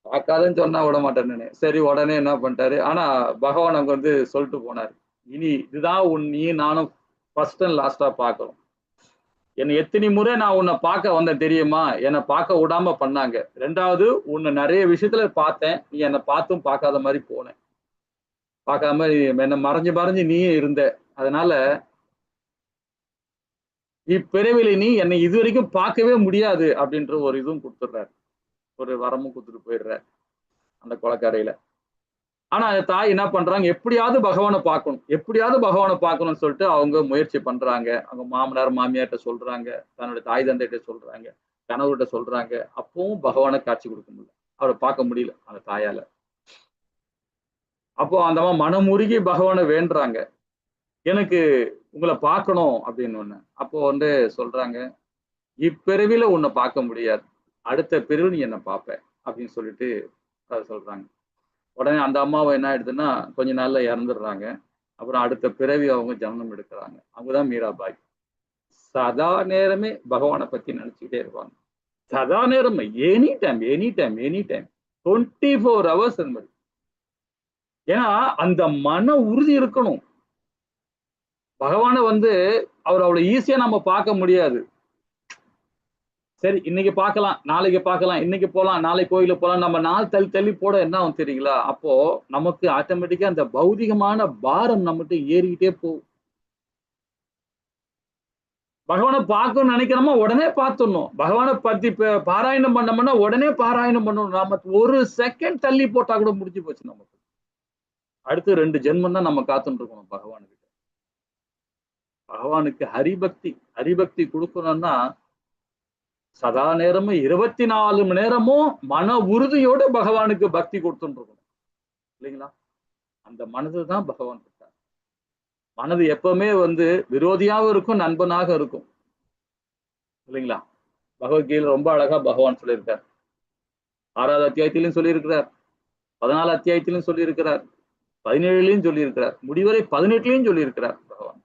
பார்க்காதன்னு சொன்னா விட மாட்டேன்னு. சரி உடனே என்ன பண்ணிட்டாரு, ஆனா பகவான் அங்க வந்து சொல்லிட்டு போனாரு, இனி இதுதான் நீ நானும் ஃபர்ஸ்ட் அண்ட் லாஸ்டா பார்க்கணும். என்னை எத்தனை முறை நான் உன்னை பார்க்க வந்தேன் தெரியுமா, என்னை பார்க்க விடாம பண்ணாங்க. 2வது உன்னை நிறைய விஷயத்துல பார்த்தேன், நீ என்னை பார்த்தும் பார்க்காத மாதிரி போனேன், பார்க்காம என்னை மறைஞ்சு நீயே இருந்த. அதனால இப்பிறவில நீ என்னை இது வரைக்கும் பார்க்கவே முடியாது அப்படின்ற ஒரு இதுவும் கொடுத்துடுறாரு, ஒரு வரமும் கொடுத்துட்டு போயிடுறாரு அந்த கொலைக்காரையில. ஆனா அந்த தாய் என்ன பண்றாங்க, எப்படியாவது பகவானை பார்க்கணும்னு சொல்லிட்டு அவங்க முயற்சி பண்றாங்க. அவங்க மாமனார் மாமியார்கிட்ட சொல்றாங்க, தன்னுடைய தாய் தந்தைகிட்ட சொல்றாங்க, கணவர்கிட்ட சொல்றாங்க. அப்பவும் பகவானை காட்சி கொடுக்க முடியல, அவரை பார்க்க முடியல அந்த தாயால. அப்போ அந்த மனம் உருகி பகவானை வேண்டுறாங்க, எனக்கு உங்களை பார்க்கணும் அப்படின்னு ஒண்ணு. அப்போ வந்து சொல்றாங்க, இப்பிறவில உன்னை பார்க்க முடியாது, அடுத்த பிறவி நீ என்னை பார்ப்ப அப்படின்னு சொல்லிட்டு அதை சொல்றாங்க. உடனே அந்த அம்மாவை என்ன ஆயிடுதுன்னா கொஞ்ச நாள்ல இறந்துடுறாங்க. அப்புறம் அடுத்த பிறவி அவங்க ஜனனம் எடுக்கிறாங்க. அவங்கதான் மீராபாய். சதா நேரமே பகவானை பத்தி நினைச்சுக்கிட்டே இருப்பாங்க. சதா நேரம், எனி டைம் 24 hours என்பது. ஏன்னா அந்த மன உறுதி இருக்கணும். பகவானை வந்து அவர் அவ்வளவு ஈஸியா நம்ம பார்க்க முடியாது. சரி இன்னைக்கு பார்க்கலாம், நாளைக்கு பார்க்கலாம், இன்னைக்கு போலாம், நாளைக்கு கோயிலுக்கு போலாம், நம்ம நாள் தள்ளி போட என்ன ஆகும் தெரியுங்களா, அப்போ நமக்கு ஆட்டோமேட்டிக்கா அந்த பௌதிகமான பாரம் நம்மகிட்ட ஏறிக்கிட்டே போகும். பகவானை பார்க்கணும்னு நினைக்கிறோமா உடனே பார்த்துடணும். பகவானை பத்தி பாராயணம் பண்ணோம்னா உடனே பாராயணம் பண்ணணும். நாம ஒரு செகண்ட் தள்ளி போட்டா கூட முடிஞ்சு போச்சு நமக்கு. அடுத்து 2 ஜென்மம் தான் நம்ம காத்துட்டு இருக்கணும் பகவானுக்கு. பகவானுக்கு ஹரிபக்தி கொடுக்கணும்னா சதா நேரமும் 24 மணி நேரமும் மன உறுதியோட பகவானுக்கு பக்தி கொடுத்துட்டு இருக்கணும் இல்லைங்களா. அந்த மனது தான் பகவான் இருக்கார். மனது எப்பவுமே வந்து விரோதியாகவும் இருக்கும், நண்பனாக இருக்கும் இல்லைங்களா. பகவத்கீதையில ரொம்ப அழகா பகவான் சொல்லியிருக்கார். 6வது அத்தியாயத்திலும் சொல்லியிருக்கிறார், 14 அத்தியாயத்திலும் சொல்லியிருக்கிறார், 17லயும் சொல்லியிருக்கிறார், முடிவரை 18லயும் சொல்லியிருக்கிறார். பகவான்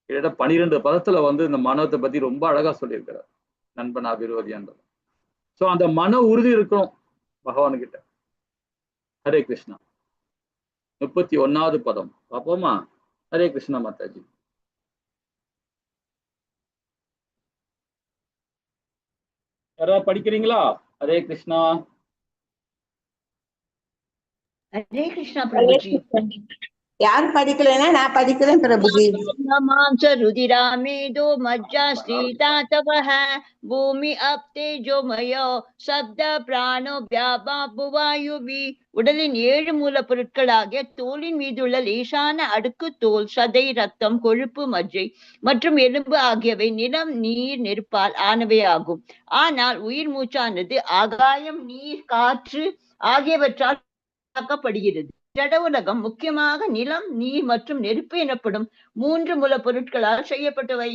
கிட்டத்தட்ட 12 பதத்துல வந்து இந்த மனத்தை பத்தி ரொம்ப அழகா சொல்லியிருக்கிறார், நண்பனா விரோதியான்றது. சோ அந்த மன உறுதி இருக்கணும் பகவானுக்கிட்ட. ஹரே கிருஷ்ணா. 31வது பதம் பார்ப்போமா? ஹரே கிருஷ்ணா மாதாஜி. யாராவது படிக்கிறீங்களா? ஹரே கிருஷ்ணா. ஹரே கிருஷ்ணா பிரபுஜி. யார் படிக்கலைன்னா நான் படிக்கிறேன் பிரபுஜி. மாம்ச ருதிராமேதோ மஜ்ஜா ஸ்ரீதாதவஹ பூமி அப் தேஜோமயோ சப்த பிராணோ வியாபா புவாயுபி. உடலின் 7 மூல பொருட்களாகிய தோலின் மீதுள்ள லேசான அடுக்கு தோல், சதை, ரத்தம், கொழுப்பு, மஜ்ஜை மற்றும் எலும்பு ஆகியவை நிலம், நீர், நெருப்பால் ஆனவை ஆகும். ஆனால் உயிர் மூச்சானது ஆகாயம், நீர், காற்று ஆகியவற்றால் ஆக்கப்படுகிறது. ஜட உலகம் முக்கியமாக நிலம், நீர் மற்றும் நெருப்பு எனப்படும் 3 மூல பொருட்களால் செய்யப்பட்டவை.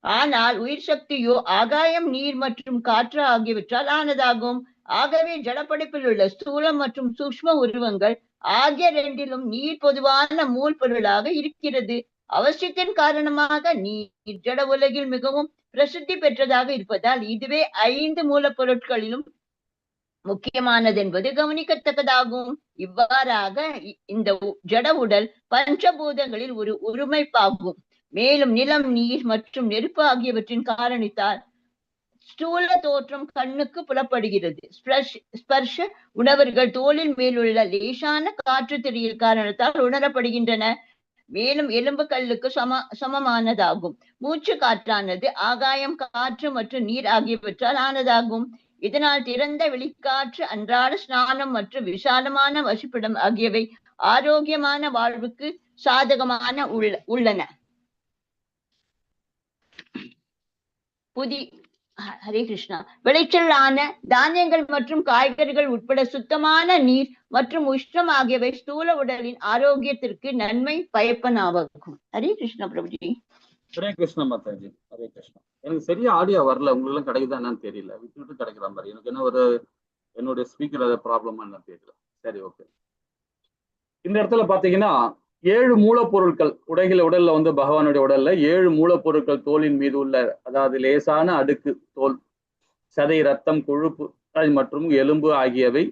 ஆனால் உயிர் சக்தியோ ஆகாயம், நீர் மற்றும் காற்று ஆகியவற்றால் ஆனதாகும். ஆகவே ஜடப்படைப்பில் உள்ள ஸ்தூலம் மற்றும் சூக்ஷ்ம உருவங்கள் ஆகிய 2லும் நீர் பொதுவான மூல் பொருளாக இருக்கிறது. அவசியத்தின் காரணமாக நீர் ஜட உலகில் மிகவும் பிரசித்தி பெற்றதாக இருப்பதால் இதுவே 5 மூல பொருட்களிலும் முக்கியமானது என்பது கவனிக்கத்தக்கதாகும். இவ்வாறாக இந்த ஜட உடல் பஞ்சபூதங்களில் ஒரு ஒருமைப்பாகும். மேலும் நிலம், நீர் மற்றும் நெருப்பு ஆகியவற்றின் காரணத்தால் ஸ்தூல தோற்றம் கண்ணுக்கு புலப்படுகிறது. ஸ்பர்ஷ உணவர்கள் தோலின் மேலுள்ள லேசான காற்று திரியில் காரணத்தால் உணரப்படுகின்றன. மேலும் எலும்பு கல்லுக்கு சமமானதாகும். மூச்சு காற்றானது ஆகாயம், காற்று மற்றும் நீர் ஆகியவற்றால் ஆனதாகும். இதனால் திறந்த வெளிக்காற்று, அன்றாட ஸ்நானம் மற்றும் விசாலமான வசிப்பிடம் ஆகியவை ஆரோக்கியமான வாழ்வுக்கு சாதகமான உள்ளன. ஹரே கிருஷ்ணா. விளைச்சலான தானியங்கள் மற்றும் காய்கறிகள் உட்பட சுத்தமான நீர் மற்றும் உஷ்ணம் ஆகியவை ஸ்தூல உடலின் ஆரோக்கியத்திற்கு நன்மை பயப்பனாகும். ஹரே கிருஷ்ணா பிரபுஜி. ஹரே கிருஷ்ணா மாதாஜி. ஹரே கிருஷ்ணா. எனக்கு சரியா ஆடியோ வரல, உங்களுக்கு எல்லாம் கிடைக்குதா என்னன்னு தெரியல. விட்டு விட்டு கிடைக்கிற மாதிரி எனக்கு என்ன ஒரு என்னுடைய ஸ்பீக்கர் ப்ராப்ளமா என்னன்னு தெரியல. சரி, ஓகே. இந்த இடத்துல பாத்தீங்கன்னா 7 மூலப்பொருட்கள் உடல்ல வந்து பகவானுடைய உடல்ல 7 மூலப்பொருட்கள் தோலின் மீது உள்ள, அதாவது லேசான அடுக்கு தோல், சதை, ரத்தம், கொழுப்பு மற்றும் எலும்பு ஆகியவை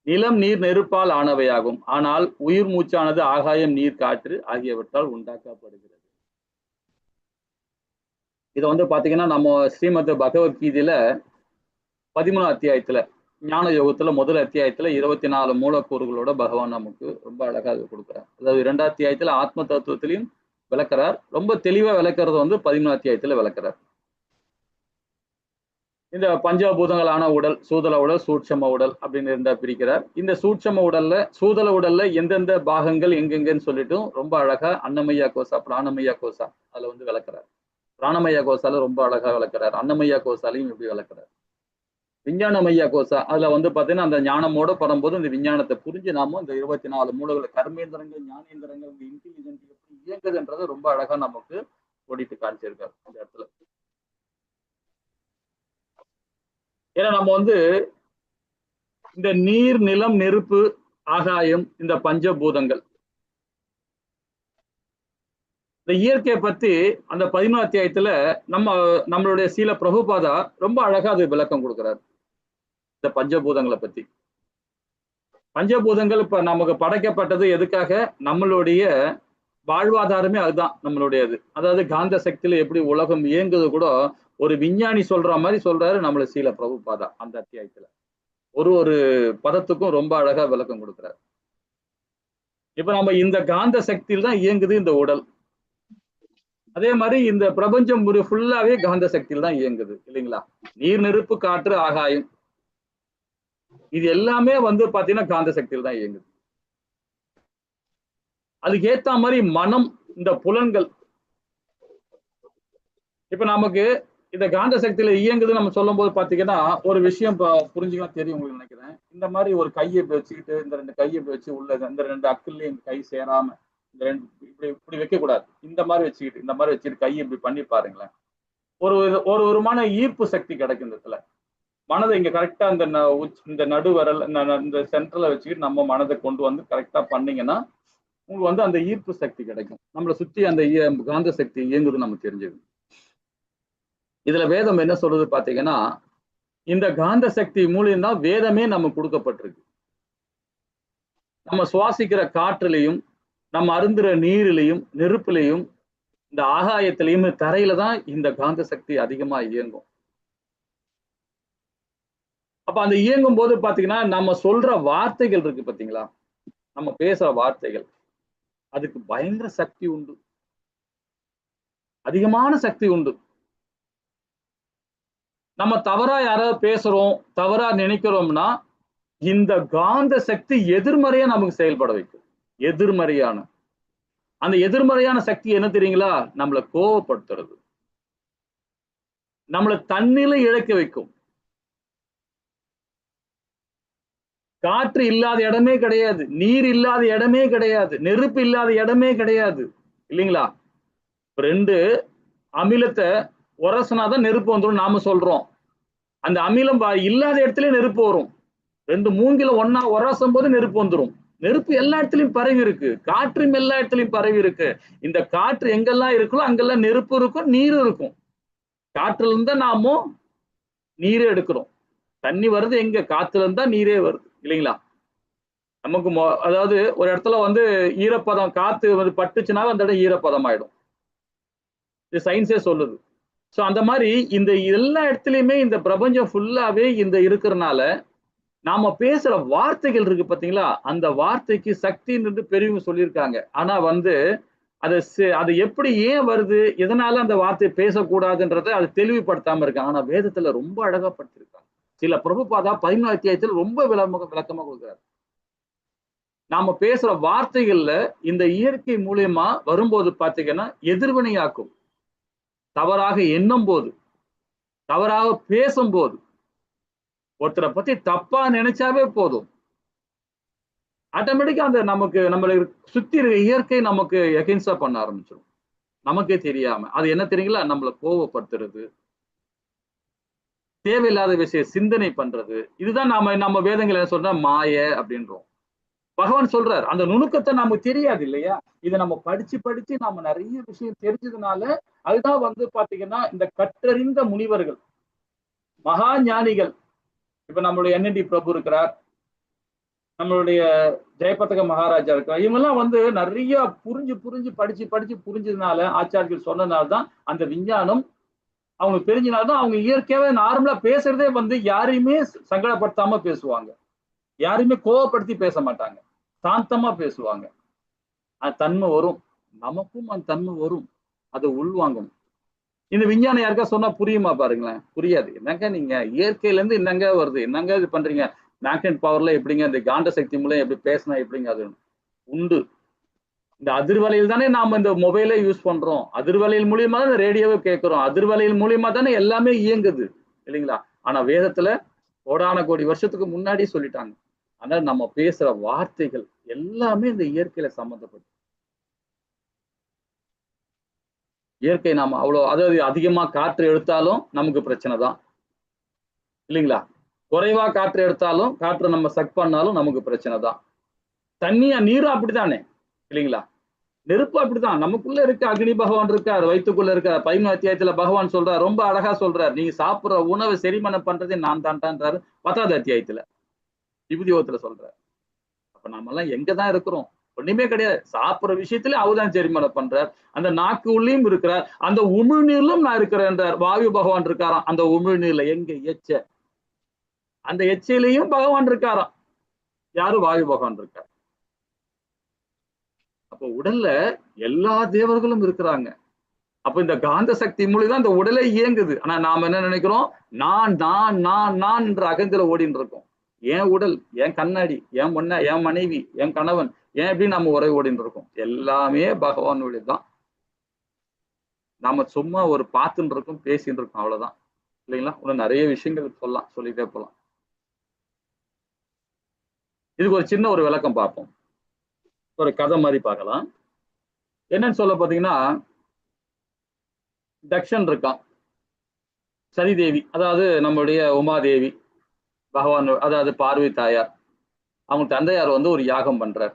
நிலம், நீர், நெருப்பால் ஆனவையாகும். ஆனால் உயிர் மூச்சானது ஆகாயம், நீர், காற்று ஆகியவற்றால் உண்டாக்கப்படுகிறது. இதை வந்து பாத்தீங்கன்னா நம்ம ஸ்ரீமத் பகவத்கீதையில 13 அத்தியாயத்துல ஞான யோகத்துல முதல் அத்தியாயத்துல 24 மூலக்கூறுகளோட பகவான் நமக்கு ரொம்ப அழகாக கொடுக்குறார். அதாவது 2வது அத்தியாயத்துல ஆத்ம தத்துவத்திலையும் விளக்குறார். ரொம்ப தெளிவா விளக்குறது வந்து 13 அத்தியாயத்துல விளக்குறார். இந்த பஞ்சபூதங்களான உடல், சூதல உடல், சூட்சம உடல் அப்படின்னு இருந்தா பிரிக்கிறார். இந்த சூட்சம உடல்ல, சூதல உடல்ல எந்தெந்த பாகங்கள் எங்கெங்கன்னு சொல்லிட்டும் ரொம்ப அழகா அன்னமய்யா கோசா, பிராணமய்யா கோசா அதுல வந்து விளக்குறார். பிராணமய்யா கோசால ரொம்ப அழகா விளக்குறார். அன்னமய்யா கோசாலையும் எப்படி விளக்குறார். விஞ்ஞானமய்யா கோசா அதுல வந்து பாத்தீங்கன்னா அந்த ஞானமோட படும்போது இந்த விஞ்ஞானத்தை புரிஞ்சு நாம இந்த 24 மூலங்களை, கர்மேந்திரங்கள், ஞானேந்திரங்கள், இன்டெலிஜென்ட் எப்படி இயங்குதுன்றதை ரொம்ப அழகா நமக்கு ஓடிட்டு காமிச்சிருக்காரு இந்த இடத்துல. ஏன்னா நம்ம வந்து இந்த நீர், நிலம், நெருப்பு, ஆகாயம், இந்த பஞ்சபூதங்கள், இந்த இயற்கையை பத்தி அந்த 11 அத்தியாயத்துல நம்மளுடைய சீல பிரபுபாதா ரொம்ப அழகா அது விளக்கம் கொடுக்கிறார். இந்த பஞ்சபூதங்களை பத்தி. பஞ்சபூதங்கள் இப்ப நமக்கு படைக்கப்பட்டது எதுக்காக? நம்மளுடைய வாழ்வாதாரமே அதுதான் நம்மளுடையது. அதாவது காந்த சக்தியில எப்படி உலகம் இயங்குது கூட ஒரு விஞ்ஞானி சொல்ற மாதிரி சொல்றாரு நம்மள சீல பிரபுபாதா அந்த அத்தியாயத்துல. ஒரு பதத்துக்கும் ரொம்ப அழகா விளக்கம் கொடுக்கிறார். இப்ப நம்ம இந்த காந்த சக்தியில் தான் இயங்குது இந்த உடல். அதே மாதிரி இந்த பிரபஞ்சம் ஃபுல்லாவே காந்த சக்தியில் தான் இயங்குது இல்லைங்களா? நீர், நெருப்பு, காற்று, ஆகாயம் இது எல்லாமே வந்து பாத்தீங்கன்னா காந்த சக்தியில் தான் இயங்குது. அதுக்கு ஏத்த மாதிரி மனம், இந்த புலன்கள், இப்ப நமக்கு இந்த காந்த சக்தியில இயங்குது நம்ம சொல்லும் போது பாத்தீங்கன்னா ஒரு விஷயம் புரிஞ்சுக்கலாம் தெரியும் உங்களுக்கு நினைக்கிறேன். இந்த மாதிரி ஒரு கையை வச்சுக்கிட்டு இந்த 2 கையை வச்சு உள்ள இந்த 2 அக்குலயும் கை சேராம இந்த 2 இப்படி வைக்க கூடாது. இந்த மாதிரி வச்சுக்கிட்டு கையை இப்படி பண்ணி பாருங்களேன். ஒரு விதமான ஈர்ப்பு சக்தி கிடைக்கும் இந்த இடத்துல. மனதை இங்க கரெக்டா இந்த நடுவரல் இந்த சென்டர்ல வச்சுக்கிட்டு நம்ம மனதை கொண்டு வந்து கரெக்டா பண்ணீங்கன்னா உங்களுக்கு வந்து அந்த ஈர்ப்பு சக்தி கிடைக்கும். நம்மளை சுத்தி அந்த காந்த சக்தி இயங்குது நம்ம தெரிஞ்சுக்கணும். இதுல வேதம் என்ன சொல்றது பாத்தீங்கன்னா, இந்த காந்த சக்தி மூலியம் தான் வேதமே நமக்கு கொடுக்கப்பட்டிருக்கு. நம்ம சுவாசிக்கிற காற்றுலையும் நம்ம அருந்துற நீரிலையும் நெருப்புலையும் இந்த ஆகாயத்திலையும் தரையில தான் இந்த காந்த சக்தி அதிகமா இயங்கும். அப்ப அந்த இயங்கும் போது பாத்தீங்கன்னா நம்ம சொல்ற வார்த்தைகள் இருக்கு பாத்தீங்களா, நம்ம பேசுற வார்த்தைகள் அதுக்கு பயங்கர சக்தி உண்டு, அதிகமான சக்தி உண்டு. நம்ம தவறா யாராவது பேசுறோம், தவறா நினைக்கிறோம்னா இந்த காந்த சக்தி எதிர்மறையா நமக்கு செயல்பட வைக்கும். எதிர்மறையான அந்த எதிர்மறையான சக்தி என்ன தெரியுங்களா, நம்மளை கோவப்படுத்துறது, நம்மளை தன்னிலை இழக்க வைக்கும். காற்று இல்லாத இடமே கிடையாது, நீர் இல்லாத இடமே கிடையாது, நெருப்பு இல்லாத இடமே கிடையாது இல்லைங்களா. 2 அமிலத்தை உரசனாதான் நெருப்பு வந்துடும் நாம சொல்றோம். அந்த அமிலம் இல்லாத இடத்துல நெருப்பு வரும். 2 மூங்கில ஒன்னா உரசும் போது நெருப்பு வந்துடும். நெருப்பு எல்லா இடத்துலயும் பரவி இருக்கு, காற்றும் எல்லா இடத்துலயும் பரவி இருக்கு. இந்த காற்று எங்கெல்லாம் இருக்கோ அங்கெல்லாம் நெருப்பு இருக்கும், நீரும் இருக்கும். காற்றுல இருந்தா நாமும் நீரே எடுக்கிறோம். தண்ணி வருது எங்க, காத்துல இருந்தா நீரே வருது இல்லைங்களா. நமக்கு அதாவது ஒரு இடத்துல வந்து ஈரப்பதம் காத்து வந்து பட்டுச்சுன்னா அந்த இடம் ஈரப்பதம் ஆயிடும். இது சயின்ஸே சொல்லுது. ஸோ அந்த மாதிரி இந்த எல்லா இடத்துலையுமே இந்த பிரபஞ்சம் ஃபுல்லாவே இந்த இருக்கிறதுனால நாம பேசுற வார்த்தைகள் இருக்கு பாத்தீங்களா, அந்த வார்த்தைக்கு சக்தின்னு பெரியவங்க சொல்லியிருக்காங்க. ஆனா வந்து அது எப்படி ஏன் வருது, எதனால அந்த வார்த்தையை பேசக்கூடாதுன்றதை அது தெளிவுபடுத்தாம இருக்காங்க. ஆனா வேதத்துல ரொம்ப அழகா படுத்திருக்காங்க. சில பிரபுபாதா 14 அத்தியாயத்தில் ரொம்ப விளக்கமா கொடுக்குறாரு. நாம பேசுற வார்த்தைகள்ல இந்த இயற்கை மூலியமா வரும்போது பாத்தீங்கன்னா எதிர்வினையாக்கும். தவறாக எண்ணும் போது, தவறாக பேசும்போது, ஒருத்தரை பத்தி தப்பா நினைச்சாவே போதும், ஆட்டோமேட்டிக்கா அந்த நம்மளை சுத்தி இருக்க இயற்கை நமக்கு எகென்ஸ்டா பண்ண ஆரம்பிச்சிடும். நமக்கே தெரியாம அது என்ன தெரியுங்களா, நம்மளை கோவப்படுத்துறது, தேவையில்லாத விஷயம் சிந்தனை பண்றது. இதுதான் நம்ம வேதங்கள் என்ன சொல்றோம், மாய அப்படின்றோம். பகவான் சொல்றார் அந்த நுணுக்கத்தை நமக்கு தெரியாது இல்லையா. இதை நம்ம படிச்சு நாம நிறைய விஷயம் தெரிஞ்சதுனால அதுதான் வந்து பாத்தீங்கன்னா இந்த கற்றறிந்த முனிவர்கள், மகா ஞானிகள். இப்ப நம்மளுடைய NND பிரபு இருக்கிறார், நம்மளுடைய ஜெயபதக மகாராஜா இருக்கிறார். இவங்கெல்லாம் வந்து நிறைய புரிஞ்சு படிச்சு புரிஞ்சதுனால, ஆச்சாரியர்கள் சொன்னதுனால்தான் அந்த விஞ்ஞானம் அவங்களுக்கு தெரிஞ்சனால்தான் அவங்க இயற்கையாவே நார்மலா பேசுறதே வந்து யாரையுமே சங்கடப்படுத்தாம பேசுவாங்க, யாரையுமே கோவப்படுத்தி பேச மாட்டாங்க, சாந்தமா பேசுவாங்க. அந்த தன்மை வரும், நமக்கும் அந்த தன்மை வரும், அதை உள்வாங்கும். இந்த விஞ்ஞானம் யாருக்கா சொன்னா புரியுமா பாருங்களேன், புரியாது. என்னங்க நீங்க இயற்கையில இருந்து என்னங்க வருது, என்னங்க இது பண்றீங்க, மேக்னெட் பவர்ல எப்படிங்க, இந்த காந்த சக்தி மூலம் எப்படி பேசினா எப்படிங்க, அது உண்டு. இந்த அதிர்வலையில் தானே நாம இந்த மொபைலை யூஸ் பண்றோம், அதிர்வலையில் மூலியமா தான் ரேடியோவை கேட்கிறோம், அதிர்வலையில் மூலியமா தானே எல்லாமே இயங்குது இல்லைங்களா. ஆனா வேதத்துல கோடான கோடி வருஷத்துக்கு முன்னாடி சொல்லிட்டாங்க. அதனால நம்ம பேசுற வார்த்தைகள் எல்லாமே இந்த இயற்கையில சம்பந்தப்பட்டு, இயற்கை நாம அவ்வளவு, அதாவது அதிகமா காற்று எடுத்தாலும் நமக்கு பிரச்சனை தான் இல்லைங்களா, குறைவா காற்று எடுத்தாலும் காற்று நம்ம சக் பண்ணாலும் நமக்கு பிரச்சனை தான். நீரும் அப்படித்தானே இல்லைங்களா, நெருப்பு அப்படித்தான். நமக்குள்ள இருக்க அக்னி பகவான் இருக்கார், வயிற்றுக்குள்ள இருக்கார். 11 அத்தியாயத்துல பகவான் சொல்றார், ரொம்ப அழகா சொல்றார், நீங்க சாப்பிடுற உணவை செரிமனம் பண்றதே நான் தான்டான்றாரு 10வது அத்தியாயத்துல விபூதியோகத்துல சொல்றார். அப்ப நம்ம எல்லாம் எங்கதான் இருக்கிறோம், ஒண்ணுமே கிடையாது. சாப்பிடுற விஷயத்துல அவர்தான் செரிமனம் பண்றார், அந்த நாக்கு உள்ளயும் இருக்கிறார், அந்த உமிழ்நீர்லும் நான் இருக்கிறேன்றார். வாயு பகவான் இருக்காராம் அந்த உமிழ்நீர்ல, எங்க எச்ச, அந்த எச்சையிலையும் பகவான் இருக்காராம். யாரு, வாயு பகவான் இருக்கார். அப்போ உடல்ல எல்லா தேவர்களும் இருக்கிறாங்க. அப்ப இந்த காந்த சக்தி மூலிதான் இந்த உடலை இயங்குது. ஆனா நாம என்ன நினைக்கிறோம், நான் என்ற அகந்தில ஓடின்னு இருக்கோம். என் உடல், என் கண்ணாடி, என் மனைவி, என் கணவன், ஏன் எப்படி நம்ம உறவு ஓடின்னு இருக்கோம். எல்லாமே பகவானுடைய தான். நாம சும்மா ஒரு பார்த்துன்னு இருக்கோம், பேசின்னு இருக்கோம், அவ்வளவுதான் இல்லைங்களா. இன்னும் நிறைய விஷயங்கள் சொல்லிட்டே போலாம். இதுக்கு ஒரு சின்ன ஒரு விளக்கம் பார்ப்போம், ஒரு கதை மாதிரி பார்க்கலாம். என்னன்னு சொல்ல பாத்தீங்கன்னா, தக்ஷன் இருக்கான், சதிதேவி, அதாவது நம்மளுடைய உமாதேவி பகவான், அதாவது பார்வதி தாயார், அவங்க தந்தையார் வந்து ஒரு யாகம் பண்றார்.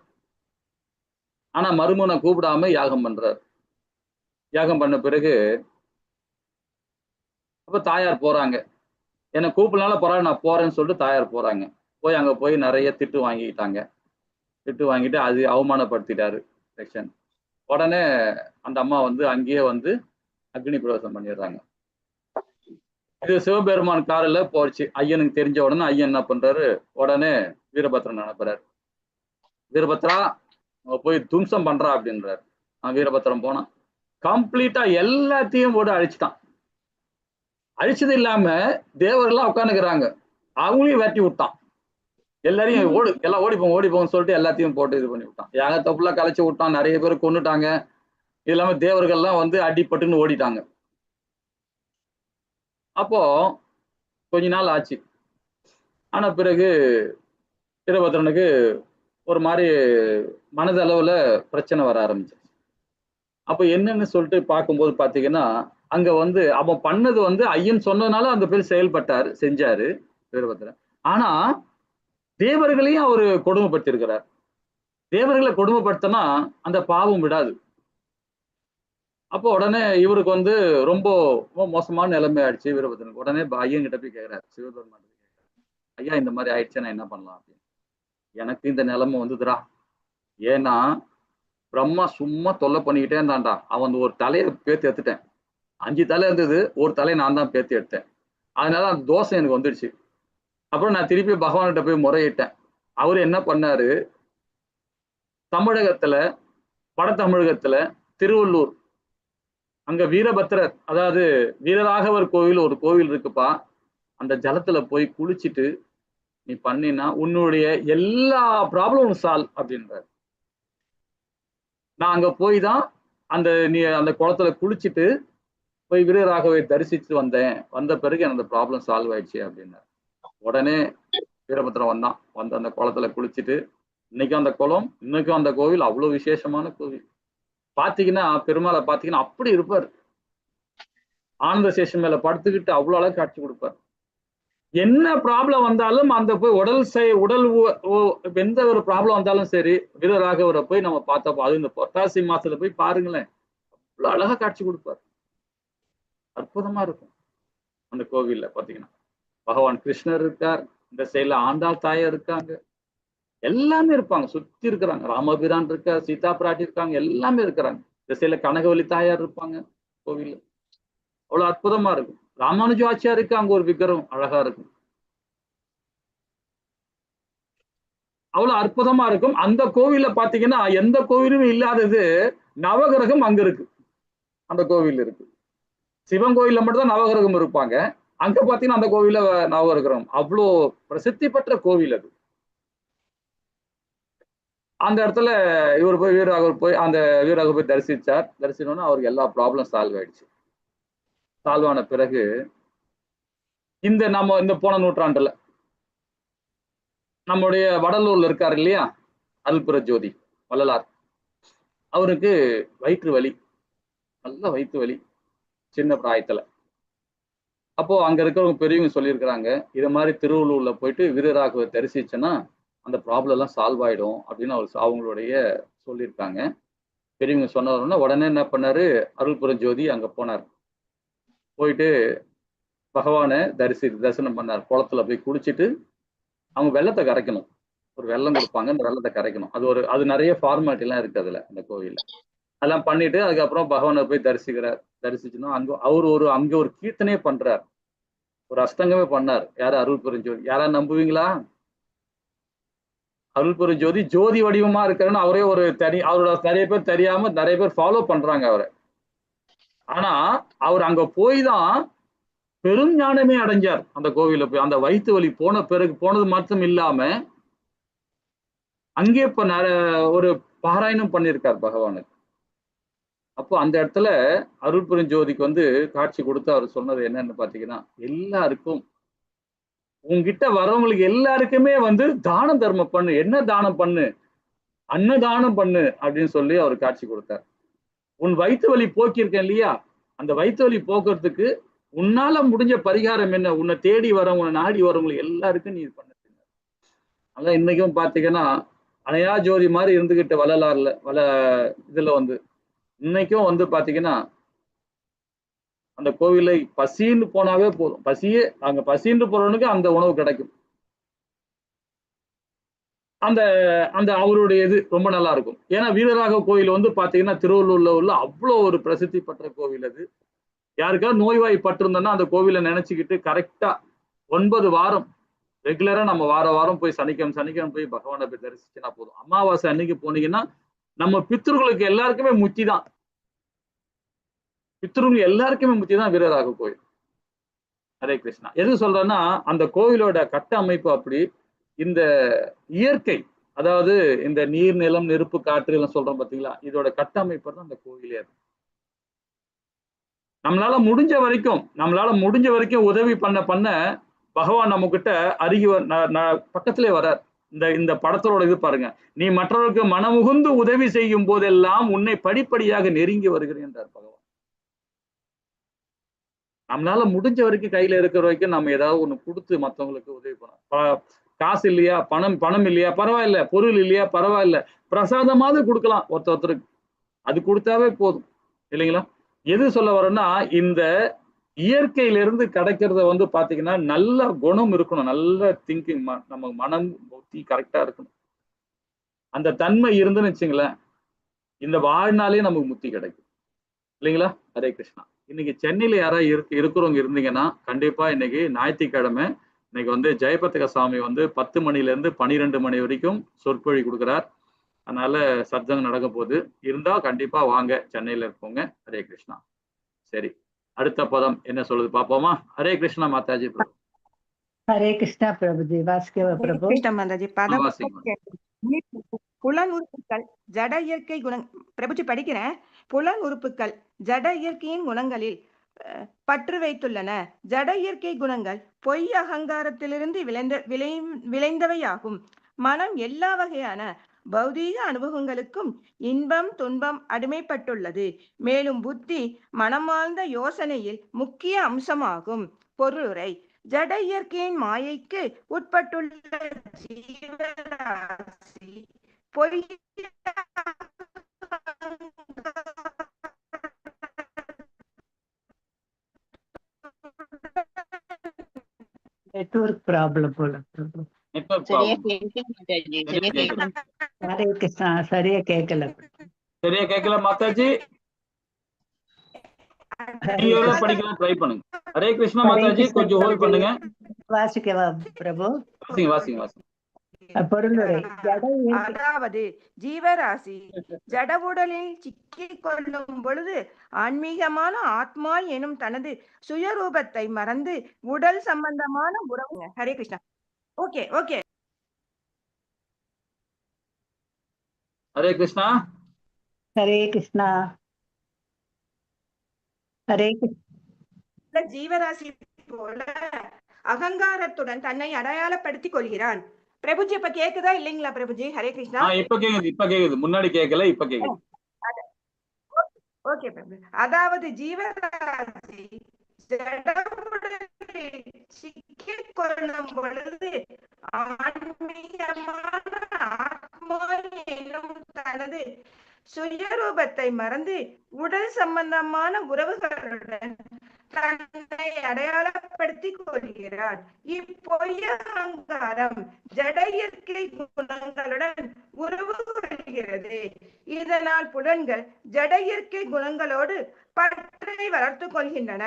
ஆனா மருமனை கூப்பிடாம யாகம் பண்றார். யாகம் பண்ண பிறகு அப்ப தாயார் போறாங்க, என்னை கூப்பிடனால பரவாயில்ல நான் போறேன்னு சொல்லிட்டு தாயார் போறாங்க. அங்க போய் நிறைய திட்டு வாங்கிக்கிட்டாங்க. திட்டு வாங்கிட்டு அது அவமானப்படுத்திட்டாரு செக்ஷன். உடனே அந்த அம்மா வந்து அங்கேயே வந்து அக்னி பிரவேசம் பண்ணிடுறாங்க. இது சிவபெருமான் காரில் போச்சு. ஐயனுக்கு தெரிஞ்ச உடனே ஐயன் என்ன பண்றாரு, உடனே வீரபத்ரன் அனுப்புறாரு. வீரபத்ரா போய் தும்சம் பண்றா அப்படின்றாரு. வீரபத்ரன் போனான், கம்ப்ளீட்டா எல்லாத்தையும் போட்டு அழிச்சிட்டான். அழிச்சது இல்லாம தேவர்கள்லாம் உட்காந்துக்கிறாங்க, அவங்களையும் வெட்டி விட்டான். எல்லாரையும் எல்லாம் ஓடிப்போங்கன்னு சொல்லிட்டு எல்லாத்தையும் போட்டு இது பண்ணி விட்டான். யாக தப்புலாம் கலைச்சு விட்டான், நிறைய பேர் கொண்டுட்டாங்க. இது இல்லாம தேவர்கள்லாம் வந்து அடிப்பட்டுன்னு ஓடிட்டாங்க. அப்போ கொஞ்ச நாள் ஆச்சு. ஆனா பிறகு வீரபத்ரனுக்கு ஒரு மாதிரி மனதளவுல பிரச்சனை வர ஆரம்பிச்சு. அப்ப என்னன்னு சொல்லிட்டு பார்க்கும்போது பாத்தீங்கன்னா, அங்க வந்து அவன் பண்ணது வந்து ஐயன் சொன்னதுனால அந்த பேர் செயல்பட்டாரு, செஞ்சாரு வீரபத்ரன். ஆனா தேவர்களையும் அவரு கொடுமைப்படுத்தி இருக்கிறார். தேவர்களை கொடுமைப்படுத்தினா அந்த பாவம் விடாது. அப்போ உடனே இவருக்கு வந்து ரொம்ப மோசமான நிலைமை ஆயிடுச்சு வீரபத்ரனுக்கு. உடனே ஐயன் கிட்ட போய் கேட்கிறாரு, சிவபெருமான் கேட்கிறாரு, ஐயா இந்த மாதிரி ஆயிடுச்சு, நான் என்ன பண்ணலாம் அப்படின்னு. எனக்கு இந்த நிலைமை வந்துதுரா, ஏன்னா பிரம்மா சும்மா தொல்லை பண்ணிக்கிட்டே இருந்தான்டா. அவன் ஒரு தலையை பேத்து எடுத்துட்டேன். 5 தலை இருந்தது, ஒரு தலையை நான் தான் பேத்து எடுத்தேன். அதனால அந்த தோஷம் எனக்கு வந்துடுச்சு. அப்புறம் நான் திருப்பி பகவான்கிட்ட போய் முறையிட்டேன். அவரு என்ன பண்ணாரு, தமிழகத்துல வட தமிழகத்துல திருவள்ளூர் அங்க வீரபத்ரர், அதாவது வீரராகவர் கோவில் ஒரு கோவில் இருக்குப்பா, அந்த ஜலத்துல போய் குளிச்சுட்டு நீ பண்ணினா உன்னுடைய எல்லா ப்ராப்ளமும் சால்வ் அப்படின்றாரு. நான் அங்க போய் தான் அந்த குளத்துல குளிச்சுட்டு போய் வீரராகவை தரிசிச்சு வந்தேன். வந்த பிறகு எனக்கு அந்த ப்ராப்ளம் சால்வ் ஆயிடுச்சு அப்படின்னாரு. உடனே வீரபத்ரன் வந்து அந்த குளத்துல குளிச்சுட்டு, இன்னைக்கும் அந்த குளம், இன்னைக்கும் அந்த கோவில் அவ்வளவு விசேஷமான கோவில். பாத்தீங்கன்னா பெருமாளை பாத்தீங்கன்னா அப்படி இருப்பார். ஆனந்த சேஷன் மேல படுத்துக்கிட்டு அவ்வளவு அழகு காட்சி கொடுப்பார். என்ன ப்ராப்ளம் வந்தாலும் அந்த போய் உடல் எந்த ஒரு ப்ராப்ளம் வந்தாலும் சரி, வீரராகவரை போய் நம்ம பார்த்தப்போ, அது இந்த புரட்டாசி மாசத்துல போய் பாருங்களேன், அவ்வளவு அழகா காட்சி கொடுப்பார். அற்புதமா இருக்கும் அந்த கோவில்ல பாத்தீங்கன்னா. பகவான் கிருஷ்ணர் இருக்கார், இந்த சைட்ல ஆண்டாள் தாயார் இருக்காங்க, எல்லாமே இருப்பாங்க, சுத்தி இருக்கிறாங்க. ராமபிரான் இருக்கார், சீதா பிராட்டி இருக்காங்க, எல்லாமே இருக்கிறாங்க. இந்த சைட்ல கனகவல்லி தாயார் இருப்பாங்க கோவில்ல. அவ்வளவு அற்புதமா இருக்கும். ராமானுஜ ஆச்சியாருக்கு அங்க ஒரு விக்கிரம் அழகா இருக்கும். அவ்வளவு அற்புதமா இருக்கும். அந்த கோவில்ல பாத்தீங்கன்னா எந்த கோவிலும் இல்லாதது நவகிரகம் அங்க இருக்கு, அந்த கோவில் இருக்கு. சிவன் கோயில்ல மட்டும் தான் நவகிரகம் இருப்பாங்க, அங்க பாத்தீங்கன்னா அந்த கோவில்ல நவகிரகம். அவ்வளோ பிரசித்தி பெற்ற கோவில் அது. அந்த இடத்துல இவர் போய் வீரராகவர் போய் தரிசிச்சார். தரிசனம்னா அவருக்கு எல்லா ப்ராப்ளம் சால்வ் ஆயிடுச்சு. சால்வ் ஆன பிறகு இந்த போன நூற்றாண்டுல நம்முடைய வடலூர்ல இருக்காரு இல்லையா, அருள்புர ஜோதி வள்ளலார், அவருக்கு வயிற்று வலி, நல்ல வயிற்று வலி சின்ன பிராயத்துல. அப்போ அங்க இருக்கிறவங்க பெரியவங்க சொல்லியிருக்கிறாங்க, இது மாதிரி திருவள்ளூர்ல போயிட்டு வீரராகவர் தரிசிச்சேன்னா அந்த ப்ராப்ளம் எல்லாம் சால்வ் ஆயிடும் அப்படின்னு அவங்களுடைய சொல்லியிருக்காங்க. பெரியவங்க சொன்னவருன்னா உடனே என்ன பண்ணாரு, அருள்புர ஜோதி அங்க போனார். போயிட்டு பகவானை தரிசனம் பண்ணார். குளத்துல போய் குளிச்சுட்டு அவங்க வெள்ளத்தை கரைக்கணும், ஒரு வெள்ளம் கொடுப்பாங்க, அந்த வெள்ளத்தை கரைக்கணும். அது நிறைய ஃபார்மாலிட்டி எல்லாம் இருக்கு அதுல, அந்த கோவில்ல. அதெல்லாம் பண்ணிட்டு அதுக்கப்புறம் பகவானை போய் தரிசிச்சுன்னா அங்க ஒரு கீர்த்தனையே பண்றார், ஒரு அஷ்டங்கமே பண்ணார். யாரு, அருள்புர ஜோதி. யாரா நம்புவீங்களா? அருள்புர ஜோதி ஜோதி வடிவமா இருக்காருன்னு அவரே ஒரு அவரோட நிறைய பேர் தெரியாம நிறைய பேர் ஃபாலோ பண்றாங்க அவரை. ஆனா அவர் அங்க போய் தான் பெரும் ஞானமே அடைஞ்சார். அந்த கோவில போய் அந்த வயிற்று வலி போனது மட்டும் இல்லாம அங்கே இப்ப ஒரு பாராயணம் பண்ணியிருக்கார் பகவானுக்கு. அப்போ அந்த இடத்துல அருள்புர ஜோதிக்கு வந்து காட்சி கொடுத்து அவர் சொன்னது என்னன்னு பாத்தீங்கன்னா, எல்லாருக்கும் உங்ககிட்ட வர்றவங்களுக்கு எல்லாருக்குமே வந்து தானம் தர்மம் பண்ணு. என்ன தானம் பண்ணு? அன்னதானம் பண்ணு அப்படின்னு சொல்லி அவர் காட்சி கொடுத்தார். உன் வயிற்று வலி போக்கியிருக்கேன் இல்லையா, அந்த வயிற்று வலி போக்குறதுக்கு உன்னால முடிஞ்ச பரிகாரம் என்ன? உன்னை தேடி வரவங்க, உன்னை நாடி வரவங்களுக்கு எல்லாருக்கும் நீ பண்ண. அதான் இன்னைக்கும் பாத்தீங்கன்னா அணையா ஜோதி மாதிரி இருந்துகிட்ட வள்ளலார்ல இதுல வந்து இன்னைக்கும் வந்து பாத்தீங்கன்னா அந்த கோவிலை பசின்னு போனாவே போதும், பசின்னு போறவனுக்கு அந்த உணவு கிடைக்கும். அந்த அந்த அவருடைய இது ரொம்ப நல்லா இருக்கும். ஏன்னா வீரராக கோயில் வந்து பாத்தீங்கன்னா திருவள்ளூர்ல உள்ள அவ்வளோ ஒரு பிரசித்தி பெற்ற கோவில் அது. யாருக்காவது நோய்வாய்ப்பட்டிருந்தோம்னா அந்த கோவிலை நினைச்சுக்கிட்டு கரெக்டா 9 வாரம் ரெகுலரா நம்ம வாரம் போய் சனிக்கிழமை போய் பகவானை போய் தரிசிச்சுனா போதும். அமாவாசை அன்னைக்கு போனீங்கன்னா நம்ம பித்ருகளுக்கு எல்லாருக்குமே முத்தி தான். பித்ருகள் எல்லாருக்குமே முத்தி தான் வீரராக கோயில். ஹரே கிருஷ்ணா. எது சொல்றேன்னா அந்த கோவிலோட கட்ட அமைப்பு அப்படி. இந்த இயற்கை, அதாவது இந்த நீர், நிலம், நெருப்பு, காற்று எல்லாம் சொல்றோம் பாத்தீங்களா, இதோட கட்டமைப்பு தான் அந்த கோயிலே. அது நம்மளால முடிஞ்ச வரைக்கும் உதவி பண்ண பகவான் நம்ம கிட்ட பக்கத்திலே வரார். இந்த படத்தோட இது பாருங்க, நீ மற்றவர்களுக்கு மனமுகுந்து உதவி செய்யும் போதெல்லாம் உன்னை படிப்படியாக நெருங்கி வருகிறேன் என்றார் பகவான். நம்மளால முடிஞ்ச வரைக்கும் கையில இருக்கிற வரைக்கும் நம்ம ஏதாவது ஒண்ணு கொடுத்து மற்றவங்களுக்கு உதவி பண்ணலாம். காசு இல்லையா, பணம் இல்லையா பரவாயில்ல, பொருள் இல்லையா பரவாயில்ல, பிரசாதமாவது கொடுக்கலாம் ஒருத்தருக்கு. அது கொடுத்தாவே போதும் இல்லைங்களா? எது சொல்ல வரோம்னா, இந்த இயற்கையிலிருந்து கிடைக்கிறத வந்து பாத்தீங்கன்னா நல்ல குணம் இருக்கணும், நல்ல திங்கிங், நம்ம மனம் புத்தி கரெக்டா இருக்கணும். அந்த தன்மை இருந்துன்னு வச்சுங்களேன், இந்த வாழ்நாளே நமக்கு முக்தி கிடைக்கும் இல்லைங்களா? ஹரே கிருஷ்ணா. இன்னைக்கு சென்னையில யாராவது இருக்கிறவங்க இருந்தீங்கன்னா கண்டிப்பா இன்னைக்கு ஞாயிற்றுக்கிழமை இன்னைக்கு வந்து ஜெயபத்ரக சுவாமி வந்து 10 மணில இருந்து 12 மணி வரைக்கும் சொற்பொழி கொடுக்குறார். அதனால சத்சங்கம் நடக்க போகுது. இருந்தா கண்டிப்பா வாங்க, சென்னையில இருக்கவங்க. ஹரே கிருஷ்ணா. சரி, அடுத்த பதம் என்ன சொல்லுது பாப்போமா? ஹரே கிருஷ்ணா மாதாஜி பிரபு. ஹரே கிருஷ்ணா பிரபுஜி. வாஸ்கவ பிரபு. கிருஷ்ண மாதாஜி. பதம் புலன் உறுப்புகள் ஜட இயற்கை குணம். பிரபுஜி படிக்கிறேன். புலன் உறுப்புகள் ஜட இயற்கையின் குணங்களில் பற்று வைத்துள்ளன. ஜட இயற்கை குணங்கள் பொய் அகங்காரத்திலிருந்து விளைந்தவையாகும். மனம் எல்லா வகையான பௌதீக அனுபவங்களுக்கும் இன்பம் துன்பம் அடிமைப்பட்டுள்ளது. மேலும் புத்தி மனமார்ந்த யோசனையில் முக்கிய அம்சமாகும். பொருளுரை: ஜட இயற்கையின் மாயைக்கு உட்பட்டுள்ள ஜீவராசி பொய் நெட்வொர்க் ப்ராப்ளம் போல பிரபு. ஹரே கிருஷ்ணா. சரியா கேட்கல மாதாஜி. படிக்கலாம், ட்ரை பண்ணுங்க. ஹரே கிருஷ்ணா மாதாஜி, கொஞ்சம் ஹோல்ட் பண்ணுங்க. வாசிக்கவா பிரபு? வாசிங்க. பொருளுரை: அதாவது ஜீவராசி ஜட உடலில் சிக்கிக் கொள்ளும் பொழுது ஆன்மீகமான ஆத்மா எனும் தனது சுயரூபத்தை மறந்து உடல் சம்பந்தமான உறவு. ஹரே கிருஷ்ணா. ஓகே. ஹரே கிருஷ்ணா. ஹரே கிருஷ்ணா. ஹரே கிருஷ்ணா. ஜீவராசி போல அகங்காரத்துடன் தன்னை அடையாளப்படுத்திக் கொள்கிறான். பிரபுஜி இப்ப கேக்குதா இல்லைங்களா பிரபுஜி? ஹரே கிருஷ்ணா. இப்ப கேக்குது. முன்னாடி கேட்கல, இப்ப கேக்குது. ஓகே பிரபு. அதாவது ஜீவராசி சிக்கிக் கொள்ளும் பொழுது ஆன்மீகமான ஆத்மா எனும் தனது சுயரூபத்தை மறந்து உடல் சம்பந்தமான உறவுகளுடன் தன்னை அடையாளப்படுத்திக் கொள்கிறார். இப்பொய்ய அகங்காரம் ஜட இயற்கை குணங்களுடன் உறவு கொள்கிறது. இதனால் புலன்கள் ஜட இயற்கை குணங்களோடு பற்றை வளர்த்து கொள்கின்றன.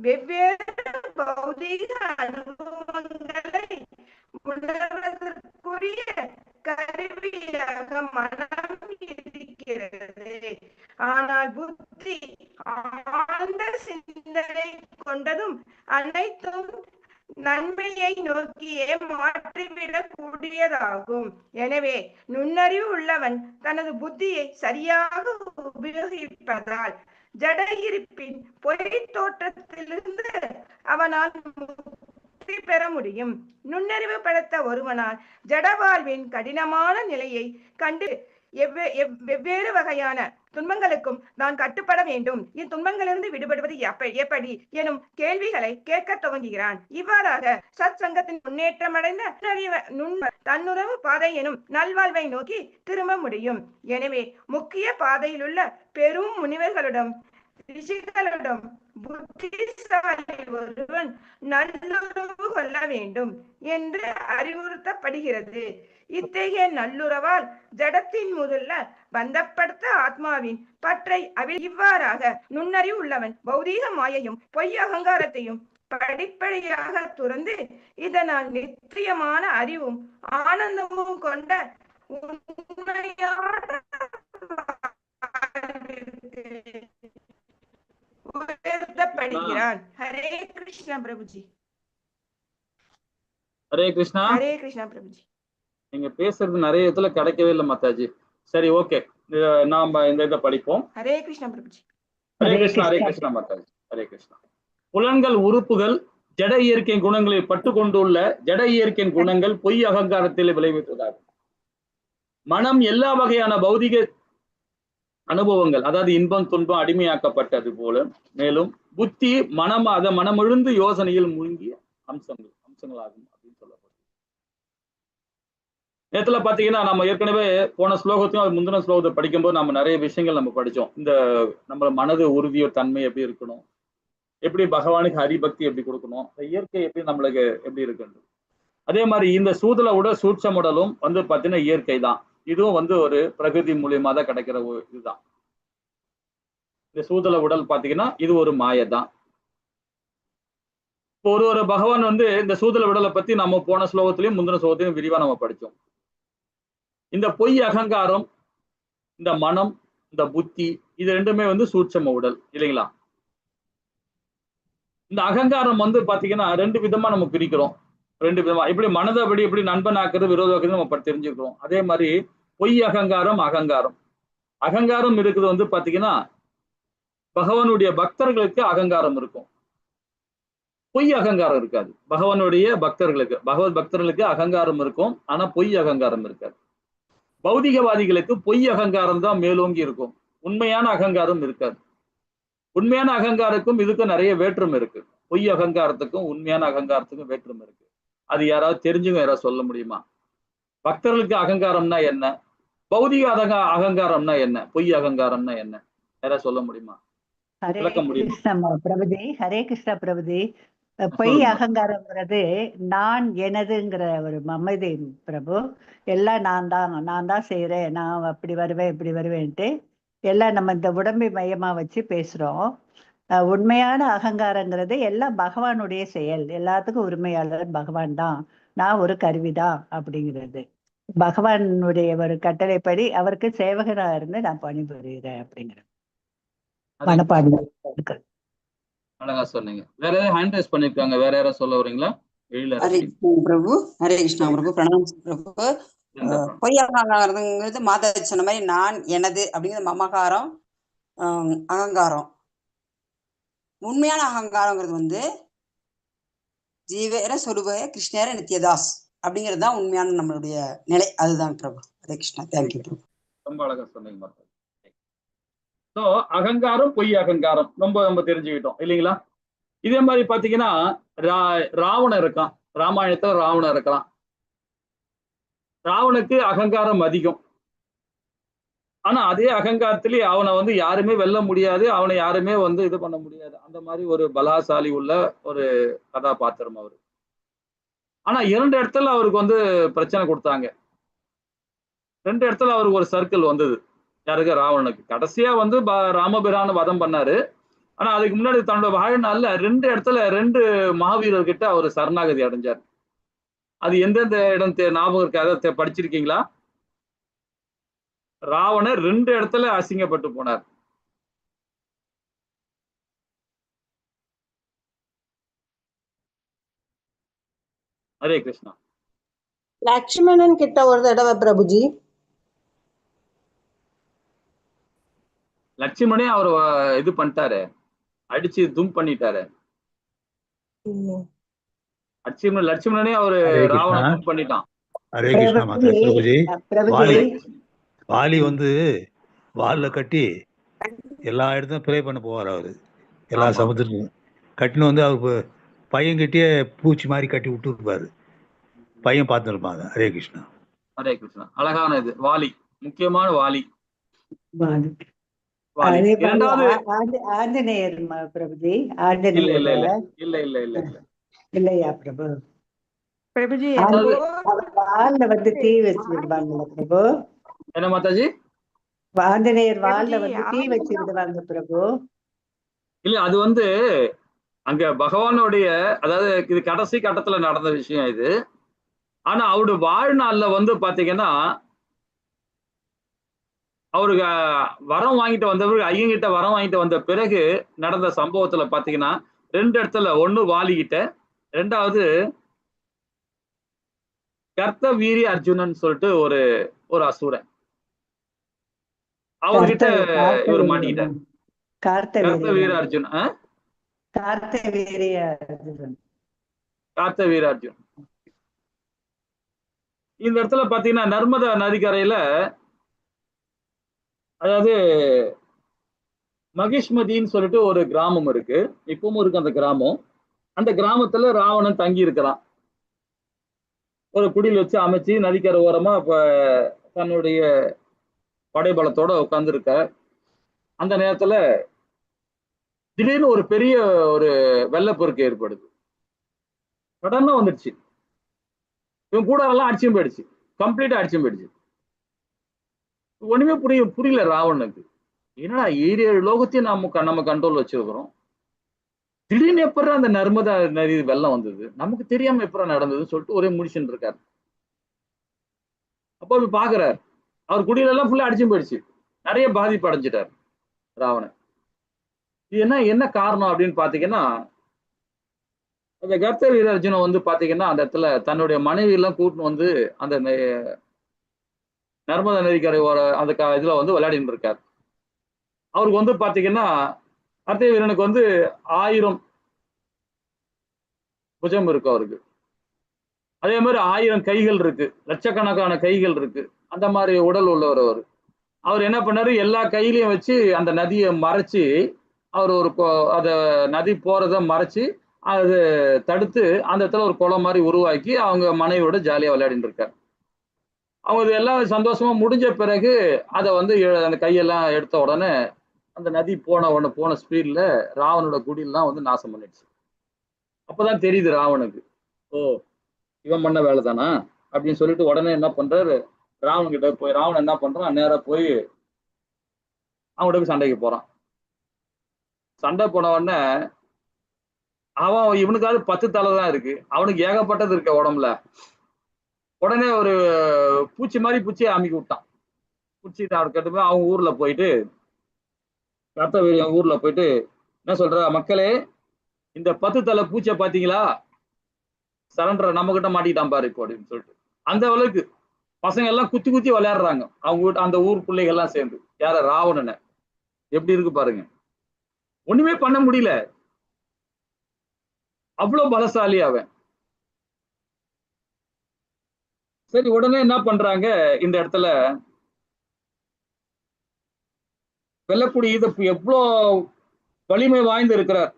வெவ்வேறு பௌதீக அனுபவங்களை உணர்வதற்குரிய கருவியாக மனம் இருக்கிறது. ஆனால் புத்தி ஆழ்ந்த சிந்தனை கொண்டதும் அனைத்தும் நன்மையை நோக்கியே மாற்றிவிடக் கூடியதாகும். எனவே நுண்ணறிவு உள்ளவன் தனது புத்தியை சரியாக உபயோகிப்பதால் ஜட இருப்பின் பொய் தோற்றத்திலிருந்து அவனால் முக்தி பெற முடியும். நுண்ணறிவு படைத்த ஒருவனால் ஜட வாழ்வின் கடினமான நிலையை கண்டு வெவ்வேறு வகையான துன்பங்களுக்கும் நான் கட்டுப்பட வேண்டும், இத்துன்பங்களிலிருந்து விடுபடுவது எப்படி எனும் கேள்விகளை கேட்க துவங்குகிறான். இவ்வாறாக சத் சங்கத்தின் முன்னேற்றமடைந்த தன்னுறவு பாதை எனும் நல்வாழ்வை நோக்கி திரும்ப முடியும். எனவே முக்கிய பாதையில் உள்ள பெரும் முனிவர்களிடம் ரிஷிகளிடம் புத்திசாலி ஒருவன் நல்லுறவு கொள்ள வேண்டும் என்று அறிவுறுத்தப்படுகிறது. இத்தகைய நல்லுறவால் ஜடத்தின் முதல்ல பந்தப்படுத்த ஆத்மாவின் பற்றை இவ்வாறாக நுண்ணறிவு உள்ளவன் பௌதீக மாயையும் பொய் அகங்காரத்தையும் படிப்படியாக துறந்து இதனால் நித்தியமான அறிவும் ஆனந்தமும் கொண்ட உயர்த்தப்படுகிறான். ஹரே கிருஷ்ணா பிரபுஜி. ஹரே கிருஷ்ணா. ஹரே கிருஷ்ணா பிரபுஜி. நீங்க பேசுறது நிறைய இடத்துல கிடைக்கவே இல்லை மாதாஜி. சரி, ஓகே, நாம இந்த இதை படிப்போம். ஹரே கிருஷ்ணா பிரபுஜி. ஹரே கிருஷ்ணா. ஹரே கிருஷ்ணா மாதாஜி. ஹரே கிருஷ்ணா. புலன்கள் உறுப்புகள் ஜட இயற்கையின் குணங்களில் பட்டு கொண்டுள்ள ஜட இயற்கையின் குணங்கள் பொய் அகங்காரத்தில் விளைவித்ததாகும். மனம் எல்லா வகையான பௌதிக அனுபவங்கள், அதாவது இன்பம் துன்பம் அடிமையாக்கப்பட்டது போல, மேலும் புத்தி மனமிழுந்து யோசனையில் மூழ்கிய அம்சங்களாகும் அப்படின்னு சொல்லப்படுது. நேரத்துல பாத்தீங்கன்னா நம்ம ஏற்கனவே போன ஸ்லோகத்தையும் முந்தின ஸ்லோகத்தை படிக்கும்போது நம்ம நிறைய விஷயங்கள் நம்ம படிச்சோம். இந்த நம்ம மனது உறுதியோ தன்மை எப்படி இருக்கணும், எப்படி பகவானுக்கு ஹரிபக்தி எப்படி கொடுக்கணும், இயற்கை எப்படி நம்மளுக்கு எப்படி இருக்குன்னு. அதே மாதிரி இந்த சூதல உடல் சூட்சம் உடலும் வந்து பாத்தீங்கன்னா இயற்கை தான். இதுவும் ஒரு பிரகிருதி மூலியமா தான் கிடைக்கிற இதுதான். இந்த சூதல உடல் பாத்தீங்கன்னா இது ஒரு மாயதான். இப்போ ஒரு பகவான் இந்த சூதல உடலை பத்தி நம்ம போன ஸ்லோகத்திலையும் முந்தின ஸ்லோகத்திலையும் விரிவா நம்ம படிச்சோம். இந்த பொய் அகங்காரம், இந்த மனம், இந்த புத்தி, இது ரெண்டுமே சூட்சம உடல் இல்லைங்களா? இந்த அகங்காரம் பாத்தீங்கன்னா ரெண்டு விதமா நம்ம பிரிக்கிறோம். ரெண்டு விதமா, எப்படி மனதை எப்படி நண்பனாக்குறது விரோதமாக்குறது நம்ம தெரிஞ்சுக்கிறோம். அதே மாதிரி பொய் அகங்காரம், அகங்காரம். அகங்காரம் இருக்குது பாத்தீங்கன்னா பகவானுடைய பக்தர்களுக்கு அகங்காரம் இருக்கும், பொய் அகங்காரம் இருக்காது. பகவானுடைய பக்தர்களுக்கு, பகவத் பக்தர்களுக்கு அகங்காரம் இருக்கும், ஆனா பொய் அகங்காரம் இருக்காது. பௌதிகவாதிகளுக்கு பொய் அகங்காரம் தான் மேலோங்கி இருக்கும், உண்மையான அகங்காரம் இருக்காது. உண்மையான அகங்காரத்துக்கும் இதுக்கும் நிறைய வேற்றுமை இருக்கு. பொய் அகங்காரத்துக்கும் உண்மையான அகங்காரத்துக்கும் வேற்றுமை இருக்கு. அது யாராவது தெரிஞ்சுங்க, யாராவது சொல்ல முடியுமா? பக்தர்களுக்கு அகங்காரம்னா என்ன, பௌதிக அகங்காரம்னா என்ன, பொய் அகங்காரம்னா என்ன, யாராவது சொல்ல முடியுமா? ஹரே விளக்க முடியுமா? கிருஷ்ணா பிரபுஜி. ஹரே கிருஷ்ணா பிரபுஜி. பொய் சொல்லுங்க. அகங்காரம்ங்கிறது நான் எனதுங்கிற ஒரு மமதை பிரபு. எல்லாம் நான் தான் செய்யறேன், நான் அப்படி வருவேன் இப்படி வருவேன்ட்டு எல்லாம் நம்ம இந்த உடம்பை மையமா வச்சு பேசுறோம். உண்மையான அகங்காரங்கிறது எல்லாம் பகவானுடைய செயல், எல்லாத்துக்கும் உரிமையாளர் பகவான் தான், நான் ஒரு கருவிதான் அப்படிங்கிறது. பகவானுடைய ஒரு கட்டளைப்படி அவருக்கு சேவகனா இருந்து நான் பணிபுரிகிறேன் அப்படிங்கிற மனப்பாடு இருக்கு. அழகா சொன்னீங்க. வேற ஏதாவது ஹேண்ட் ரைஸ் பண்ணிருக்காங்க, வேற யாராவது சொல்ல வரீங்களா? ஹரே கிருஷ்ணா பிரபு. ஹரே கிருஷ்ணா பிரபு. பிரணாம் பிரபு. பொய் அகங்காரங்கிறது மாதாஜி சொன்ன மாதிரி நான் எனது அப்படிங்கிறது மமகாரம், அகங்காரம். உண்மையான அகங்காரங்கிறது ஜீவேர சொருப கிருஷ்ணேர நித்யதாஸ் அப்படிங்கிறது தான் உண்மையான நம்மளுடைய நிலை. அதுதான் பிரபு. ஹரே கிருஷ்ணா. தேங்க்யூ பிரபு. ரொம்ப அழகா சொன்னீங்க. ஸோ அகங்காரம் பொய் அகங்காரம் நம்ம தெரிஞ்சுக்கிட்டோம் இல்லைங்களா? இதே மாதிரி பாத்தீங்கன்னா ராவணன் இருக்கான், ராமாயணத்துல ராவணன் இருக்கலாம். ராவனுக்கு அகங்காரம் அதிகம், ஆனா அதே அகங்காரத்திலேயே அவனை யாருமே வெல்ல முடியாது, அவனை யாருமே இது பண்ண முடியாது. அந்த மாதிரி ஒரு பலாசாலி உள்ள ஒரு கதாபாத்திரம் அவரு. ஆனா 2 இடத்துல அவருக்கு பிரச்சனை கொடுத்தாங்க. 2 இடத்துல அவருக்கு ஒரு சர்க்கிள் வந்தது. யாருக்கு? ராவணனுக்கு. கடைசியா ராமபிரான வதம் பண்ணாரு. ஆனா அதுக்கு முன்னாடி தன்னோட வாழ்நாள்ல 2 இடத்துல 2 மகாவீரர்கிட்ட அவர் சரணாகதி அடைஞ்சார். அது எந்தெந்த இடம் ஞாபகம் இருக்கு? அதை படிச்சிருக்கீங்களா? ராவணர் 2 இடத்துல அசிங்கப்பட்டு போனார். ஹரே கிருஷ்ணா. லட்சுமணன் கிட்ட ஒரு தடவை பிரபுஜி. லட்சுமணே அவர் இது பண்ணிட்டாரு, அடிச்சு தும் பண்ணிட்டாரு. லட்சுமணனே அவரு ராவண தும் பண்ணிட்டான். ஹரே கிருஷ்ணா மாதா பிரபுஜி. வாலி வால்ல கட்டி எல்லா இடத்தையும் ப்ரே பண்ண போவார். அவரு எல்லா சமுத்திரத்துக்கும் கட்டின்னு அவருக்கு பையன் கிட்டே பூச்சி மாதிரி கட்டி விட்டு இருப்பாரு. பையன் பார்த்து இருப்பாங்க. ஹரே கிருஷ்ணா. ஹரே கிருஷ்ணா. அழகான இது வாலி, முக்கியமான வாலி. வாலி. அதே மாதிரி இரண்டாவது ஆஞ்சநேயர் பிரபுஜி. இல்ல இல்ல ஆஞ்சநேயர் இல்ல இல்ல இல்ல இல்ல இல்ல இல்லையா பிரபு? பிரபுஜி அதாவது வால்ல வந்து தீ வச்சிருப்பாங்கல்ல பிரபு. என்ன மாதாஜி? ஆஞ்சநேயர் வால்ல பிரபுஜி வந்து தீ வச்சு விடுவாங்க பிரபு. இல்ல அது வந்து அங்க பகவானுடைய, அதாவது இது கடைசி கட்டத்துல நடந்த விஷயம் இது. ஆனா அவருடைய வாழ்நாள்ல வந்து பாத்தீங்கன்னா அவருக்கு வரம் வாங்கிட்டு வந்தவர், ஐயங்கிட்ட வரம் வாங்கிட்டு வந்த பிறகு நடந்த சம்பவத்துல பாத்தீங்கன்னா 2 இடத்துல, ஒண்ணு வாலிகிட்ட, 2வது கர்த்த வீரிய அர்ஜுனன் சொல்லிட்டு ஒரு அசுரன், அவர்கிட்ட இவர் மாட்டிக்கிட்டார். கர்த்த வீர அர்ஜுன். கார்த்த வீரிய அர்ஜுனன். கார்த்த வீர அர்ஜுன். இந்த இடத்துல பாத்தீங்கன்னா நர்மதா நதிக்கரையில, அதாவது மகிஷ்மதின்னு சொல்லிட்டு ஒரு கிராமம் இருக்கு, இப்பவும் இருக்கு அந்த கிராமம். அந்த கிராமத்துல ராவணன் தங்கி இருக்கிறான். ஒரு குடில் வச்சு அமைச்சு நதிக்கரை ஓரமா தன்னுடைய படைபலத்தோட உட்கார்ந்து இருக்க. அந்த நேரத்துல திடீர்னு ஒரு பெரிய ஒரு வெள்ளப்பெருக்கு ஏற்படுது. சடனா வந்துடுச்சு. இவன் கூட எல்லாம் அடிச்சும் போயிடுச்சு, கம்ப்ளீட்டா அடிச்சும் போயிடுச்சு. ஒண்ணுமே புரியல ராவணனுக்கு. என்னடா 7 லோகத்தையும் நம்ம கண்ட்ரோல் வச்சிருக்கிறோம், திடீர்னு எப்பறம் அந்த நர்மதா நதி வெள்ளம் வந்தது, நமக்கு தெரியாம எப்பறம் நடந்ததுன்னு சொல்லிட்டு ஒரே முடிச்சுட்டு இருக்காரு. அப்போ போய் பாக்குறாரு, அவர் குடியில எல்லாம் ஃபுல்லா அடிச்சும் போயிடுச்சு, நிறைய பாதிப்பு அடைஞ்சிட்டார் ராவணன். இது என்ன காரணம் அப்படின்னு பாத்தீங்கன்னா, அந்த கர்த்த வீர அர்ஜுனன் வந்து பாத்தீங்கன்னா அந்த இடத்துல தன்னுடைய மனைவி எல்லாம் கூட்டின்னு வந்து அந்த நர்மதா நதிக்கரை அந்த இதுல வந்து விளையாடிட்டு இருக்காரு. அவருக்கு வந்து பாத்தீங்கன்னா கர்த்த வீரனுக்கு வந்து 1000 புஜம் இருக்கு அவருக்கு. அதே மாதிரி 1000 கைகள் இருக்கு, லட்சக்கணக்கான கைகள் இருக்கு. அந்த மாதிரி உடல் உள்ளவர் அவர். அவர் என்ன பண்ணாரு, எல்லா கையிலையும் வச்சு அந்த நதியை மறைச்சு, அவர் அத நதி போறத மறைச்சு அது தடுத்து அந்த இடத்துல ஒரு குளம் மாதிரி உருவாக்கி அவங்க மனைவியோட ஜாலியா விளையாடிட்டு இருக்காரு. அவங்க எல்லாம் சந்தோஷமா முடிஞ்ச பிறகு அதை வந்து அந்த கையெல்லாம் எடுத்த உடனே அந்த நதி போன ஸ்பீட்ல ராவனோட குடியெல்லாம் வந்து நாசம் பண்ணிடுச்சு. அப்பதான் தெரியுது ராவனுக்கு, ஓ இவன் பண்ண வேலை தானா அப்படின்னு சொல்லிட்டு உடனே என்ன பண்றாரு, ராவன் கிட்ட போய், ராவன் என்ன பண்றான், நேரா போய் அவன்கிட்ட போய் சண்டைக்கு போறான். சண்டை போன உடனே அவன் இவனுக்காவது 10 தலை தான் இருக்கு, அவனுக்கு ஏகப்பட்டது இருக்க உடம்புல. உடனே ஒரு பூச்சி மாதிரி பூச்சியை அமுக்கி விட்டான். பூச்சிட்டு அவர் கட்டு போய் அவங்க ஊர்ல போயிட்டு, கர்த்த வீரன் ஊர்ல போயிட்டு என்ன சொல்ற, மக்களே இந்த 10 தலை பூச்சியை பாத்தீங்களா, சரண்டர் நம்ம கிட்ட மாட்டிக்கிட்டான் பாரு இப்போ அப்படின்னு சொல்லிட்டு. அந்த அளவுக்கு பசங்க எல்லாம் குத்தி குத்தி விளையாடுறாங்க அவங்க அந்த ஊர் பிள்ளைகள் எல்லாம் சேர்ந்து. யார, ராவணனை. எப்படி இருக்கு பாருங்க, ஒண்ணுமே பண்ண முடியல, அவ்வளவு பலசாலி அவன். சரி, உடனே என்ன பண்றாங்க, இந்த இடத்துல வெள்ளக்குடி ஈதப்பு எவ்வளவு வலிமை வாய்ந்து இருக்கிறார்.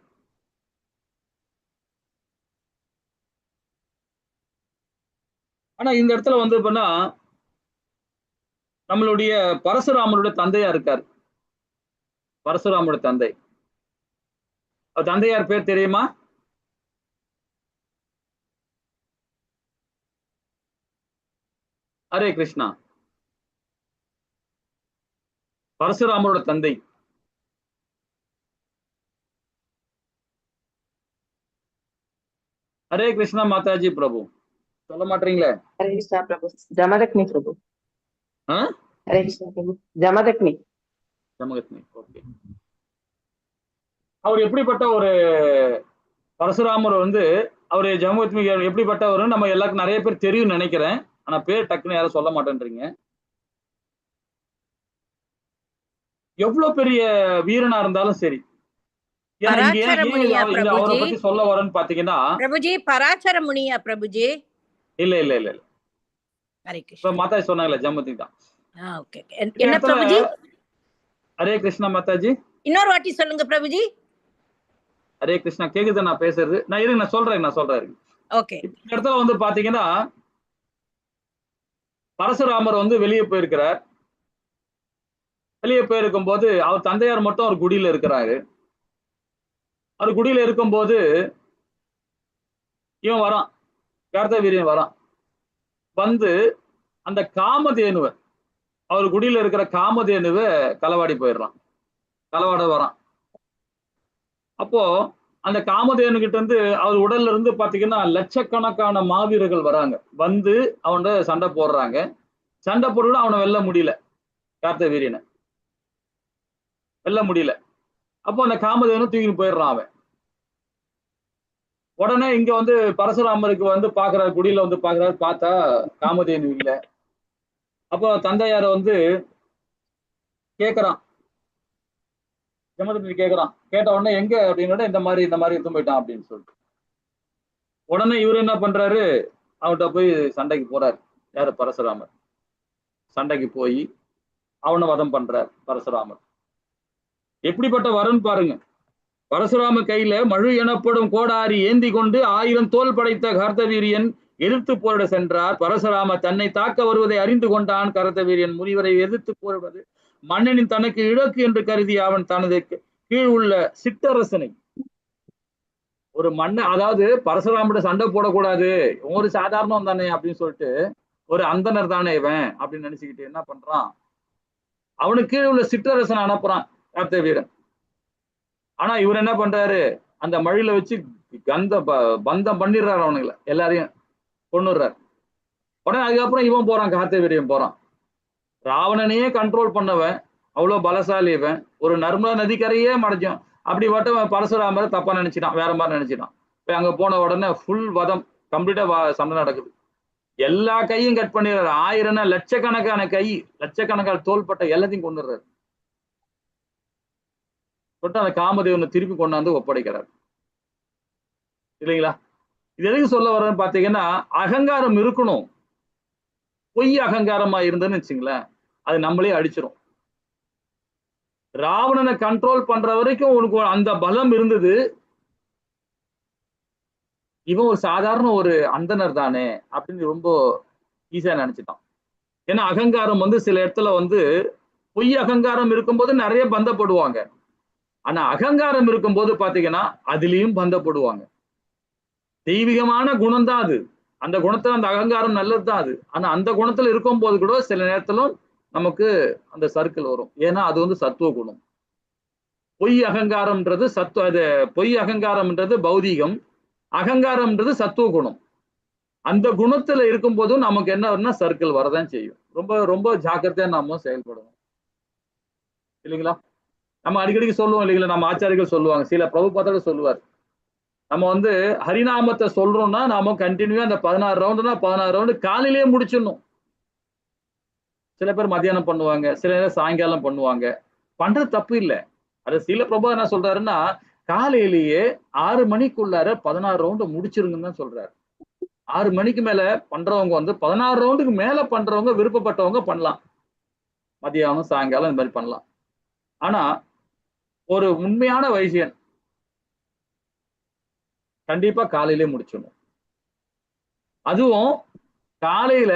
ஆனா இந்த இடத்துல வந்து பண்ணா நம்மளுடைய பரசுராமனுடைய தந்தையா இருக்கார். பரசுராமனுடைய தந்தை, தந்தையார் பேர் தெரியுமா? ஹரே கிருஷ்ணா. பரசுராமரோட தந்தை ஹரே கிருஷ்ணா மாதாஜி பிரபு. சொல்ல மாட்டீங்களே? ஹரே கிருஷ்ணா பிரபு. ஜமதக்னி பிரபு. ஹரே கிருஷ்ணா பிரபு. ஜமதக்னி. ஜமதக்னி. ஓகே. அவர் எப்படிப்பட்ட ஒரு பரசுராமர் வந்து, அவரு ஜமதக்னி எப்படிப்பட்டவர் நம்ம எல்லாருக்கும் நிறைய பேர் தெரியும் நினைக்கிறேன். ஆனா பேர் டக்குன்னு யாரும் சொல்ல மாட்டேன்றீங்க. எவ்வளவு பெரிய வீரனா இருந்தாலும் சரி, அவரை பத்தி சொல்ல வரேன்னு பாத்தீங்கன்னா, பிரபுஜி பராசர முனியா பிரபுஜி? இல்ல இல்ல இல்ல இல்ல, இப்ப மாதாஜி சொன்னாங்களே ஜமதக்னி தான். என்ன பிரபுஜி? ஹரே கிருஷ்ணா மாதாஜி. இன்னொரு வாட்டி சொல்லுங்க பிரபுஜி. ஹரே கிருஷ்ணா. கேக்குது நான் பேசுறது? நான் சொல்றேன். ஓகே. இந்த இடத்துல வந்து பாத்தீங்கன்னா பரசுராமர் வந்து வெளியே போயிருக்கிறார். வெளியே போயிருக்கும் போது அவர் தந்தையார் மட்டும் அவர் குடியில இருக்கிறாரு. அவர் குடியில இருக்கும்போது இவன் வரான், கார்த்தவீரியன் வரான். வந்து அந்த காமதேனுவை, அவர் குடியில இருக்கிற காமதேனுவை களவாடி போயிடுறான், களவாட வரான். அப்போ அந்த காமதேனு கிட்ட இருந்து அவர் உடல்ல இருந்து பாத்தீங்கன்னா லட்சக்கணக்கான மாவீரர்கள் வராங்க, வந்து அவன்கிட்ட சண்டை போடுறாங்க. சண்டை போட்டு அவனை வெல்ல முடியல, கார்த்தவீரியனை வெல்ல முடியல. அப்போ அந்த காமதேனு தூக்கிட்டு போயிடுறான் அவன். உடனே இங்க வந்து பரசுராமருக்கு வந்து பாக்குறாரு, குடியில வந்து பாக்குறாரு, பார்த்தா காமதேனு இல்லை. அப்போ தந்தையார வந்து கேட்கறான், ஜமதக்னி கேட்கறான். கேட்ட உடனே எங்க அப்படின்னு, இந்த மாதிரி எடுத்து போயிட்டான் அப்படின்னு சொல்லிட்டு. உடனே இவரு என்ன பண்றாரு, அவன்கிட்ட போய் சண்டைக்கு போறாரு. யாரு? பரசுராமர். சண்டைக்கு போய் அவனை வதம் பண்றார் பரசுராமர். எப்படிப்பட்ட வரன் பாருங்க. பரசுராம கையில மழு எனப்படும் கோடாரி ஏந்தி கொண்டு 1000 தோல் படைத்த கார்த்தவீரியன் எதிர்த்து போரிட சென்றார். பரசுராம தன்னை தாக்க வருவதை அறிந்து கொண்டான். கார்த்தவீரியன் முனிவரை எதிர்த்து போரிடுவது மன்னனின் தனக்கு இழக்கு என்று கருதி அவன் தனது கீழ் உள்ள சிற்றரசனை, ஒரு மன்ன, அதாவது பரசுராமோட சண்டை போடக்கூடாது, ஒரு சாதாரணம் தானே அப்படின்னு சொல்லிட்டு, ஒரு அந்தனர் தானே இவன் அப்படின்னு நினைச்சுக்கிட்டு என்ன பண்றான், அவனுக்கு கீழே உள்ள சிற்றரசனை அனுப்புறான் கார்த்தவீரன். ஆனா இவர் என்ன பண்றாரு, அந்த மழையில வச்சு பந்தம் பண்ணிடுறாரு, அவனுங்களை எல்லாரையும் கொண்டுடுறாரு. உடனே அதுக்கப்புறம் இவன் போறான், கார்த்தவீரியன் போறான். ராவணனையே கண்ட்ரோல் பண்ணவன், அவ்வளவு பலசாலி இவன், ஒரு நர்மதா நதிக்கரையே மறைஞ்சான். அப்படிப்பட்ட பரசுராமரை தப்பா நினைச்சிட்டான், வேற மாதிரி நினைச்சிட்டான். இப்ப அங்க போன உடனே ஃபுல் வதம், கம்ப்ளீட்டா சண்டை நடக்குது. எல்லா கையும் கட் பண்ணிடுறாரு. 1000 லட்சக்கணக்கான கை, லட்சக்கணக்கான தோள்பட்ட எல்லாத்தையும் கொண்டுடுறாரு. அந்த காமதேவனை திருப்பி கொண்டாந்து ஒப்படைக்கிறார் இல்லைங்களா? இது எதுக்கு சொல்ல வர்றேன்னு பாத்தீங்கன்னா, அகங்காரம் இருக்கணும். பொய் அகங்காரமா இருந்ததுன்னு வச்சுங்களேன், அது நம்மளே அடிச்சிடும். ராவணனை கண்ட்ரோல் பண்ற வரைக்கும் உனக்கு அந்த பலம் இருந்தது. இவன் ஒரு சாதாரண ஒரு அந்தனர் தானே அப்படின்னு ரொம்ப ஈஸியா நினைச்சிட்டான். ஏன்னா அகங்காரம் வந்து சில இடத்துல வந்து பொய் அகங்காரம் இருக்கும்போது நிறைய பந்தப்படுவாங்க. ஆனா அகங்காரம் இருக்கும்போது பாத்தீங்கன்னா அதுலயும் பந்தப்படுவாங்க. தெய்வீகமான குணம் தான் அது, அந்த குணத்துல அந்த அகங்காரம் நல்லதுதான் அது. ஆனா அந்த குணத்துல இருக்கும் போது கூட சில நேரத்திலும் நமக்கு அந்த சர்க்கிள் வரும். ஏன்னா அது வந்து சத்துவ குணம். பொய் அகங்காரம்ன்றது சத்துவ, அது பொய் அகங்காரம்ன்றது பௌதீகம், அகங்காரம்ன்றது சத்துவ குணம். அந்த குணத்துல இருக்கும் போதும் நமக்கு என்ன வரும்னா சர்க்கிள் வரதான் செய்யும். ரொம்ப ரொம்ப ஜாக்கிரதையா நாம செயல்படணும் இல்லைங்களா? நம்ம அடிக்கடிக்கு சொல்லுவோம் இல்லைங்களா, நம்ம ஆச்சாரிகள் சொல்லுவாங்க, சில பிரபுபாதர் சொல்லுவார், நம்ம வந்து ஹரிநாமத்தை சொல்றோம்னா நாம கண்டினியூவா அந்த 16 ரவுண்டுனா 16 ரவுண்டு காலையிலேயே முடிச்சிடணும். சில பேர் மத்தியானம் பண்ணுவாங்க, சில நேரம் சாயங்காலம் பண்ணுவாங்க. பண்றது தப்பு இல்லை. அது சில பிரபு என்ன சொல்றாருன்னா, காலையிலேயே 6 மணிக்குள்ளார 16 ரவுண்டு முடிச்சிருங்கன்னு தான் சொல்றாரு. 6 மணிக்கு மேல பண்றவங்க வந்து 16 ரவுண்டுக்கு மேல பண்றவங்க விருப்பப்பட்டவங்க பண்ணலாம், மதியானம் சாயங்காலம் இந்த மாதிரி பண்ணலாம். ஆனா ஒரு உண்மையான வைசியன் கண்டிப்பா காலையிலே முடிச்சிடணும். அதுவும் காலையில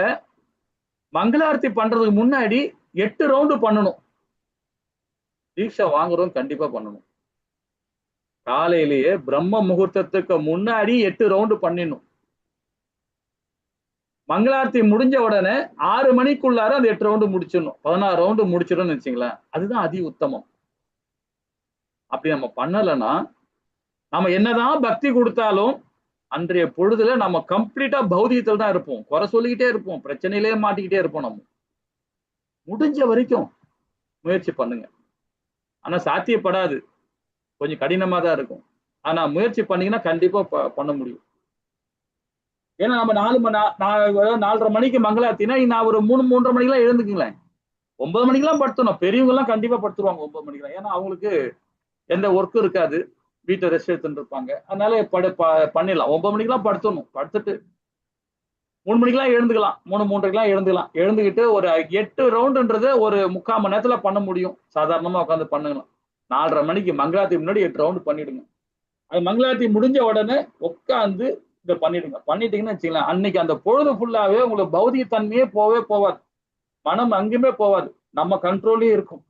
மங்களாரத்தி பண்றதுக்கு முன்னாடி 8 ரவுண்டு பண்ணணும். தீட்சை வாங்குறோம் கண்டிப்பா பண்ணணும். காலையிலேயே பிரம்ம முகூர்த்தத்துக்கு முன்னாடி 8 ரவுண்டு பண்ணிடணும். மங்களாரத்தி முடிஞ்ச உடனே 6 மணிக்குள்ளார அந்த 8 ரவுண்டு முடிச்சிடணும். 16 ரவுண்டு முடிச்சிடணும்னு வச்சுங்களேன், அதுதான் அதி உத்தமம். அப்படி நம்ம பண்ணலைன்னா நம்ம என்னதான் பக்தி கொடுத்தாலும் அன்றைய பொழுதுல நம்ம கம்ப்ளீட்டா பௌதிகத்தில் தான் இருப்போம், குறை சொல்லிக்கிட்டே இருப்போம், பிரச்சனையிலேயே மாட்டிக்கிட்டே இருப்போம். நம்ம முடிஞ்ச வரைக்கும் முயற்சி பண்ணுங்க. ஆனா சாத்தியப்படாது, கொஞ்சம் கடினமா தான் இருக்கும். ஆனா முயற்சி பண்ணீங்கன்னா கண்டிப்பா பண்ண முடியும். ஏன்னா நம்ம 4:30 மணிக்கு மங்களாத்தினா நான் ஒரு 3:30 மணிக்கெல்லாம் எழுந்துக்குங்களேன். 9 மணிக்கெல்லாம் படுத்தணும். பெரியவங்க எல்லாம் கண்டிப்பா படுத்துருவாங்க 9 மணிக்கெல்லாம். ஏன்னா அவங்களுக்கு எந்த ஒர்க்கும் இருக்காது, வீட்டை ரெஸ்ட் எடுத்துட்டு இருப்பாங்க. அதனால பண்ணிடலாம். 9 மணிக்கெல்லாம் படுத்துடணும். படுத்துட்டு 3 மணிக்கெல்லாம் எழுந்துக்கலாம், 3:30 எழுந்துக்கலாம். எழுந்துக்கிட்டு ஒரு 8 ரவுண்டுன்றது ஒரு 3/4 மணி நேரத்துல பண்ண முடியும். சாதாரணமா உட்காந்து பண்ணுங்களாம். 4:30 மணிக்கு மங்களாத்தி முன்னாடி 8 ரவுண்டு பண்ணிடுங்க. அது மங்களாத்தி முடிஞ்ச உடனே உட்காந்து இதை பண்ணிடுங்க. பண்ணிட்டீங்கன்னு வச்சுக்கலாம், அன்னைக்கு அந்த பொழுது ஃபுல்லாவே உங்களுக்கு பௌதிக தன்மையே போவே போவாது, மனம் அங்குமே போவாது, நம்ம கண்ட்ரோலே இருக்கும்.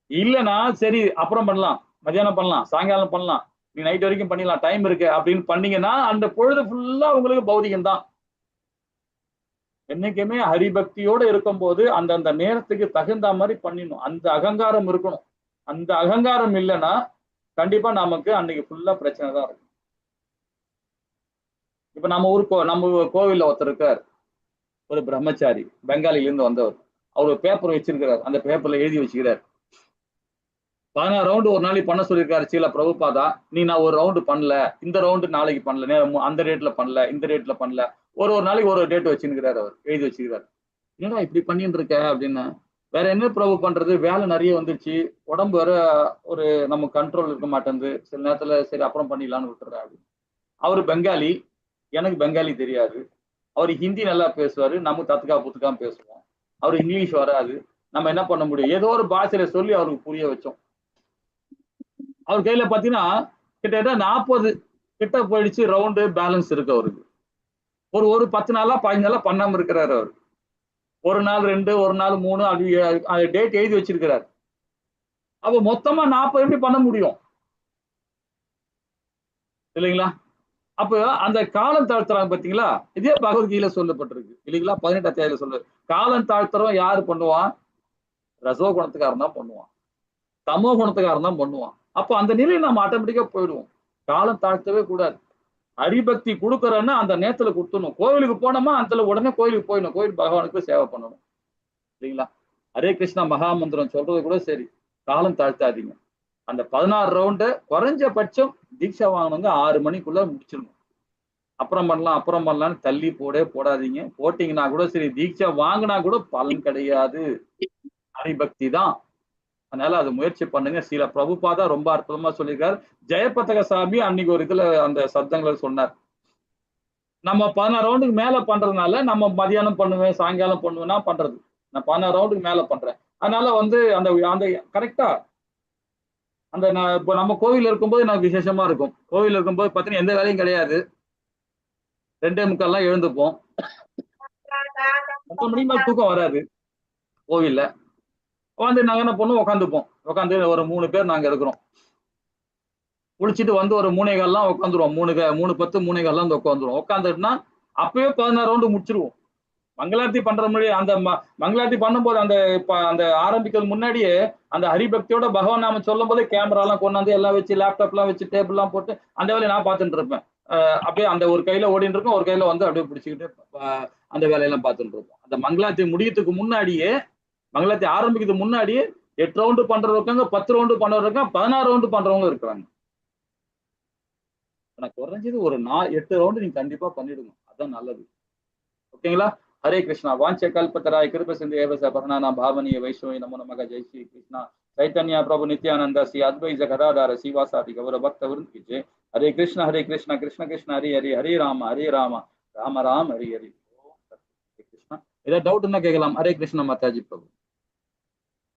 இல்லைன்னா சரி அப்புறம் பண்ணலாம், மதியானம் பண்ணலாம், சாயங்காலம் பண்ணலாம், நீ நைட் வரைக்கும் பண்ணிடலாம், டைம் இருக்கு அப்படின்னு பண்ணீங்கன்னா அந்த பொழுது ஃபுல்லா உங்களுக்கு பௌதிகம் தான். என்னைக்குமே ஹரிபக்தியோட இருக்கும்போது அந்தந்த நேரத்துக்கு தகுந்த மாதிரி பண்ணிடணும். அந்த அகங்காரம் இருக்கணும். அந்த அகங்காரம் இல்லைன்னா கண்டிப்பா நமக்கு அன்னைக்கு ஃபுல்லா பிரச்சனை தான் இருக்கும். இப்ப நம்ம கோவில்ல ஒருத்தர் இருக்கார், ஒரு பிரம்மச்சாரி, பெங்காலில இருந்து வந்தவர். அவர் பேப்பர் வச்சிருக்கிறார், அந்த பேப்பர்ல எழுதி வச்சுக்கிறார், 16 ரவுண்டு ஒரு நாளைக்கு பண்ண சொல்லியிருக்காரு சீல பிரபுபாதா. நான் ஒரு ரவுண்டு பண்ணல, இந்த ரவுண்டு நாளைக்கு பண்ணல, அந்த ரேட்ல பண்ணல, இந்த ரேட்ல பண்ணல, ஒரு நாளைக்கு ஒரு டேட் வச்சுக்கிறாரு, அவர் எழுதி வச்சுக்கிறாரு. என்னடா இப்படி பண்ணிட்டு இருக்க அப்படின்னு. வேற என்ன பிரபு பண்றது, வேலை நிறைய வந்துருச்சு, உடம்பு வேற ஒரு நம்ம கண்ட்ரோல் இருக்க மாட்டேங்குது, சில நேரத்துல சரி அப்புறம் பண்ணிடலான்னு விட்டுறாரு. அவரு பெங்காலி, எனக்கு பெங்காலி தெரியாது, அவர் ஹிந்தி நல்லா பேசுவாரு, நம்ம தத்துக்கா புத்துக்காம பேசுவோம், அவர் இங்கிலீஷ் வராது, நம்ம என்ன பண்ண முடியும், ஏதோ ஒரு பாஷையில சொல்லி அவருக்கு புரிய வச்சோம். அவர் கையில பாத்தீங்கன்னா கிட்டத்தட்ட 40 கிட்ட போயிடுச்சு ரவுண்டு பேலன்ஸ் இருக்கு அவருக்கு. ஒரு 10 நாளா 15 நாளா பண்ணாம இருக்கிறாரு அவர். ஒரு நாள் 2, ஒரு நாள் 3 அப்படி டேட் எழுதி வச்சிருக்கிறார். அப்ப மொத்தமா 40 எப்படி பண்ண முடியும் இல்லைங்களா? அப்ப அந்த காலம் தாழ்த்துறாங்க பாத்தீங்களா, இதே பகவத்கீதையில சொல்லப்பட்டிருக்கு இல்லைங்களா, 18 அத்தியாயில சொல்லு. காலம் தாழ்த்துறவன் யாரு பண்ணுவான், ரசோ குணத்துக்காரன் தான் பண்ணுவான், தமோ குணத்துக்காரன் தான் பண்ணுவான். அப்ப அந்த நிலையை நம்ம ஆட்டோமேட்டிக்கா போயிடுவோம். காலம் தாழ்த்தவே கூடாது. ஹரிபக்தி கொடுக்கறன்னா அந்த நேரத்துல கொடுத்துடணும். கோவிலுக்கு போனோமா அந்த உடனே கோயிலுக்கு போயிடணும், கோயில் பகவானுக்கு சேவை பண்ணணும் இல்லைங்களா. ஹரே கிருஷ்ணா மகாமந்திரம் சொல்றது கூட சரி, காலம் தாழ்த்தாதீங்க. அந்த 16 ரவுண்டு குறைஞ்சபட்சம் தீட்சை வாங்கினவங்க 6 மணிக்குள்ள முடிச்சிடணும். அப்புறம் பண்ணலாம்னு தள்ளி போடாதீங்க. போட்டீங்கன்னா கூட சரி, தீட்சை வாங்கினா கூட பலன் கிடையாது, ஹரிபக்தி தான். அதனால அது முயற்சி பண்ணுங்க. சில பிரபுபாதா ரொம்ப அற்புதமா சொல்லியிருக்காரு. ஜெயபதக சாமி அன்னைக்கு ஒரு இதுல அந்த சப்தங்களை சொன்னார், நம்ம 16 ரவுண்டுக்கு மேல பண்றதுனால நம்ம மதியானம் பண்ணுவேன், சாயங்காலம் பண்ணுவேன்னா பண்றது, நான் 16 ரவுண்டுக்கு மேல பண்றேன். அதனால அந்த கரெக்டா அந்த இப்போ நம்ம கோவில் இருக்கும்போது எனக்கு விசேஷமா இருக்கும். கோவில் இருக்கும்போது பார்த்தீங்கன்னா எந்த வேலையும் கிடையாது, 2:45 எழுந்துப்போம், 10 மணிக்கு மேல தூக்கம் வராது. கோவில்ல நாங்க என்ன பண்ணுவோம், உட்காந்து ஒரு 3 பேர் நாங்க இருக்கிறோம். குளிச்சுட்டு ஒரு 3:15 உட்காந்துருவோம், 3:10 3:15 உட்காந்துருவோம். உட்காந்துட்டுனா அப்பவே 16 ரவுண்டு முடிச்சிருவோம். மங்களாரத்தி பண்ற முன்னாடி அந்த மங்களாரத்தி பண்ணும்போது அந்த ஆரம்பிக்கிறது முன்னாடியே அந்த ஹரிபக்தியோட பகவான் நாம சொல்லும் போதே கேமராலாம் கொண்டாந்து எல்லாம் வச்சு, லேப்டாப்லாம் வச்சு, டேபிள்லாம் போட்டு அந்த வேலையை நான் பார்த்துட்டு இருப்பேன். அப்படியே அந்த ஒரு கையில ஓடிட்டு இருக்கும், ஒரு கையில அப்படியே பிடிச்சிக்கிட்டு அந்த வேலையெல்லாம் பார்த்துட்டு இருப்போம். அந்த மங்களாரத்தி முடியறதுக்கு முன்னாடியே, மங்களாரத்தி ஆரம்பிக்கிறதுக்கு முன்னாடியே 8 ரவுண்டு பண்றவங்க இருக்காங்க, 10 ரவுண்டு பண்றவங்க இருக்காங்க, 16 ரவுண்டு பண்றவங்க இருக்கிறாங்க. குறைஞ்சது ஒரு 8 ரவுண்டு நீங்க கண்டிப்பா பண்ணிடுங்க, அதான் நல்லது. ஓகேங்களா. ஹரே கிருஷ்ணா. வாஞ்ச கல்பத்தராய் கிருப சிந்து ஏவ சபரணானா பாவனிய வைஷ்ணவி நமோ நமக. ஜெய் ஸ்ரீ கிருஷ்ணா சைத்தன்யா பிரபு நித்யானந்த ஸ்ரீ அத்வைத கதாதார சிவாசாதி கௌர பக்த விருந்த கி. ஹரே கிருஷ்ணா கிருஷ்ண கிருஷ்ண ஹரி ஹரி, ஹரே ராம ராம ராம ஹரி ஹரி. ஏதாவது டவுட் என்ன கேட்கலாம். ஹரே கிருஷ்ணா மாதாஜி பிரபு.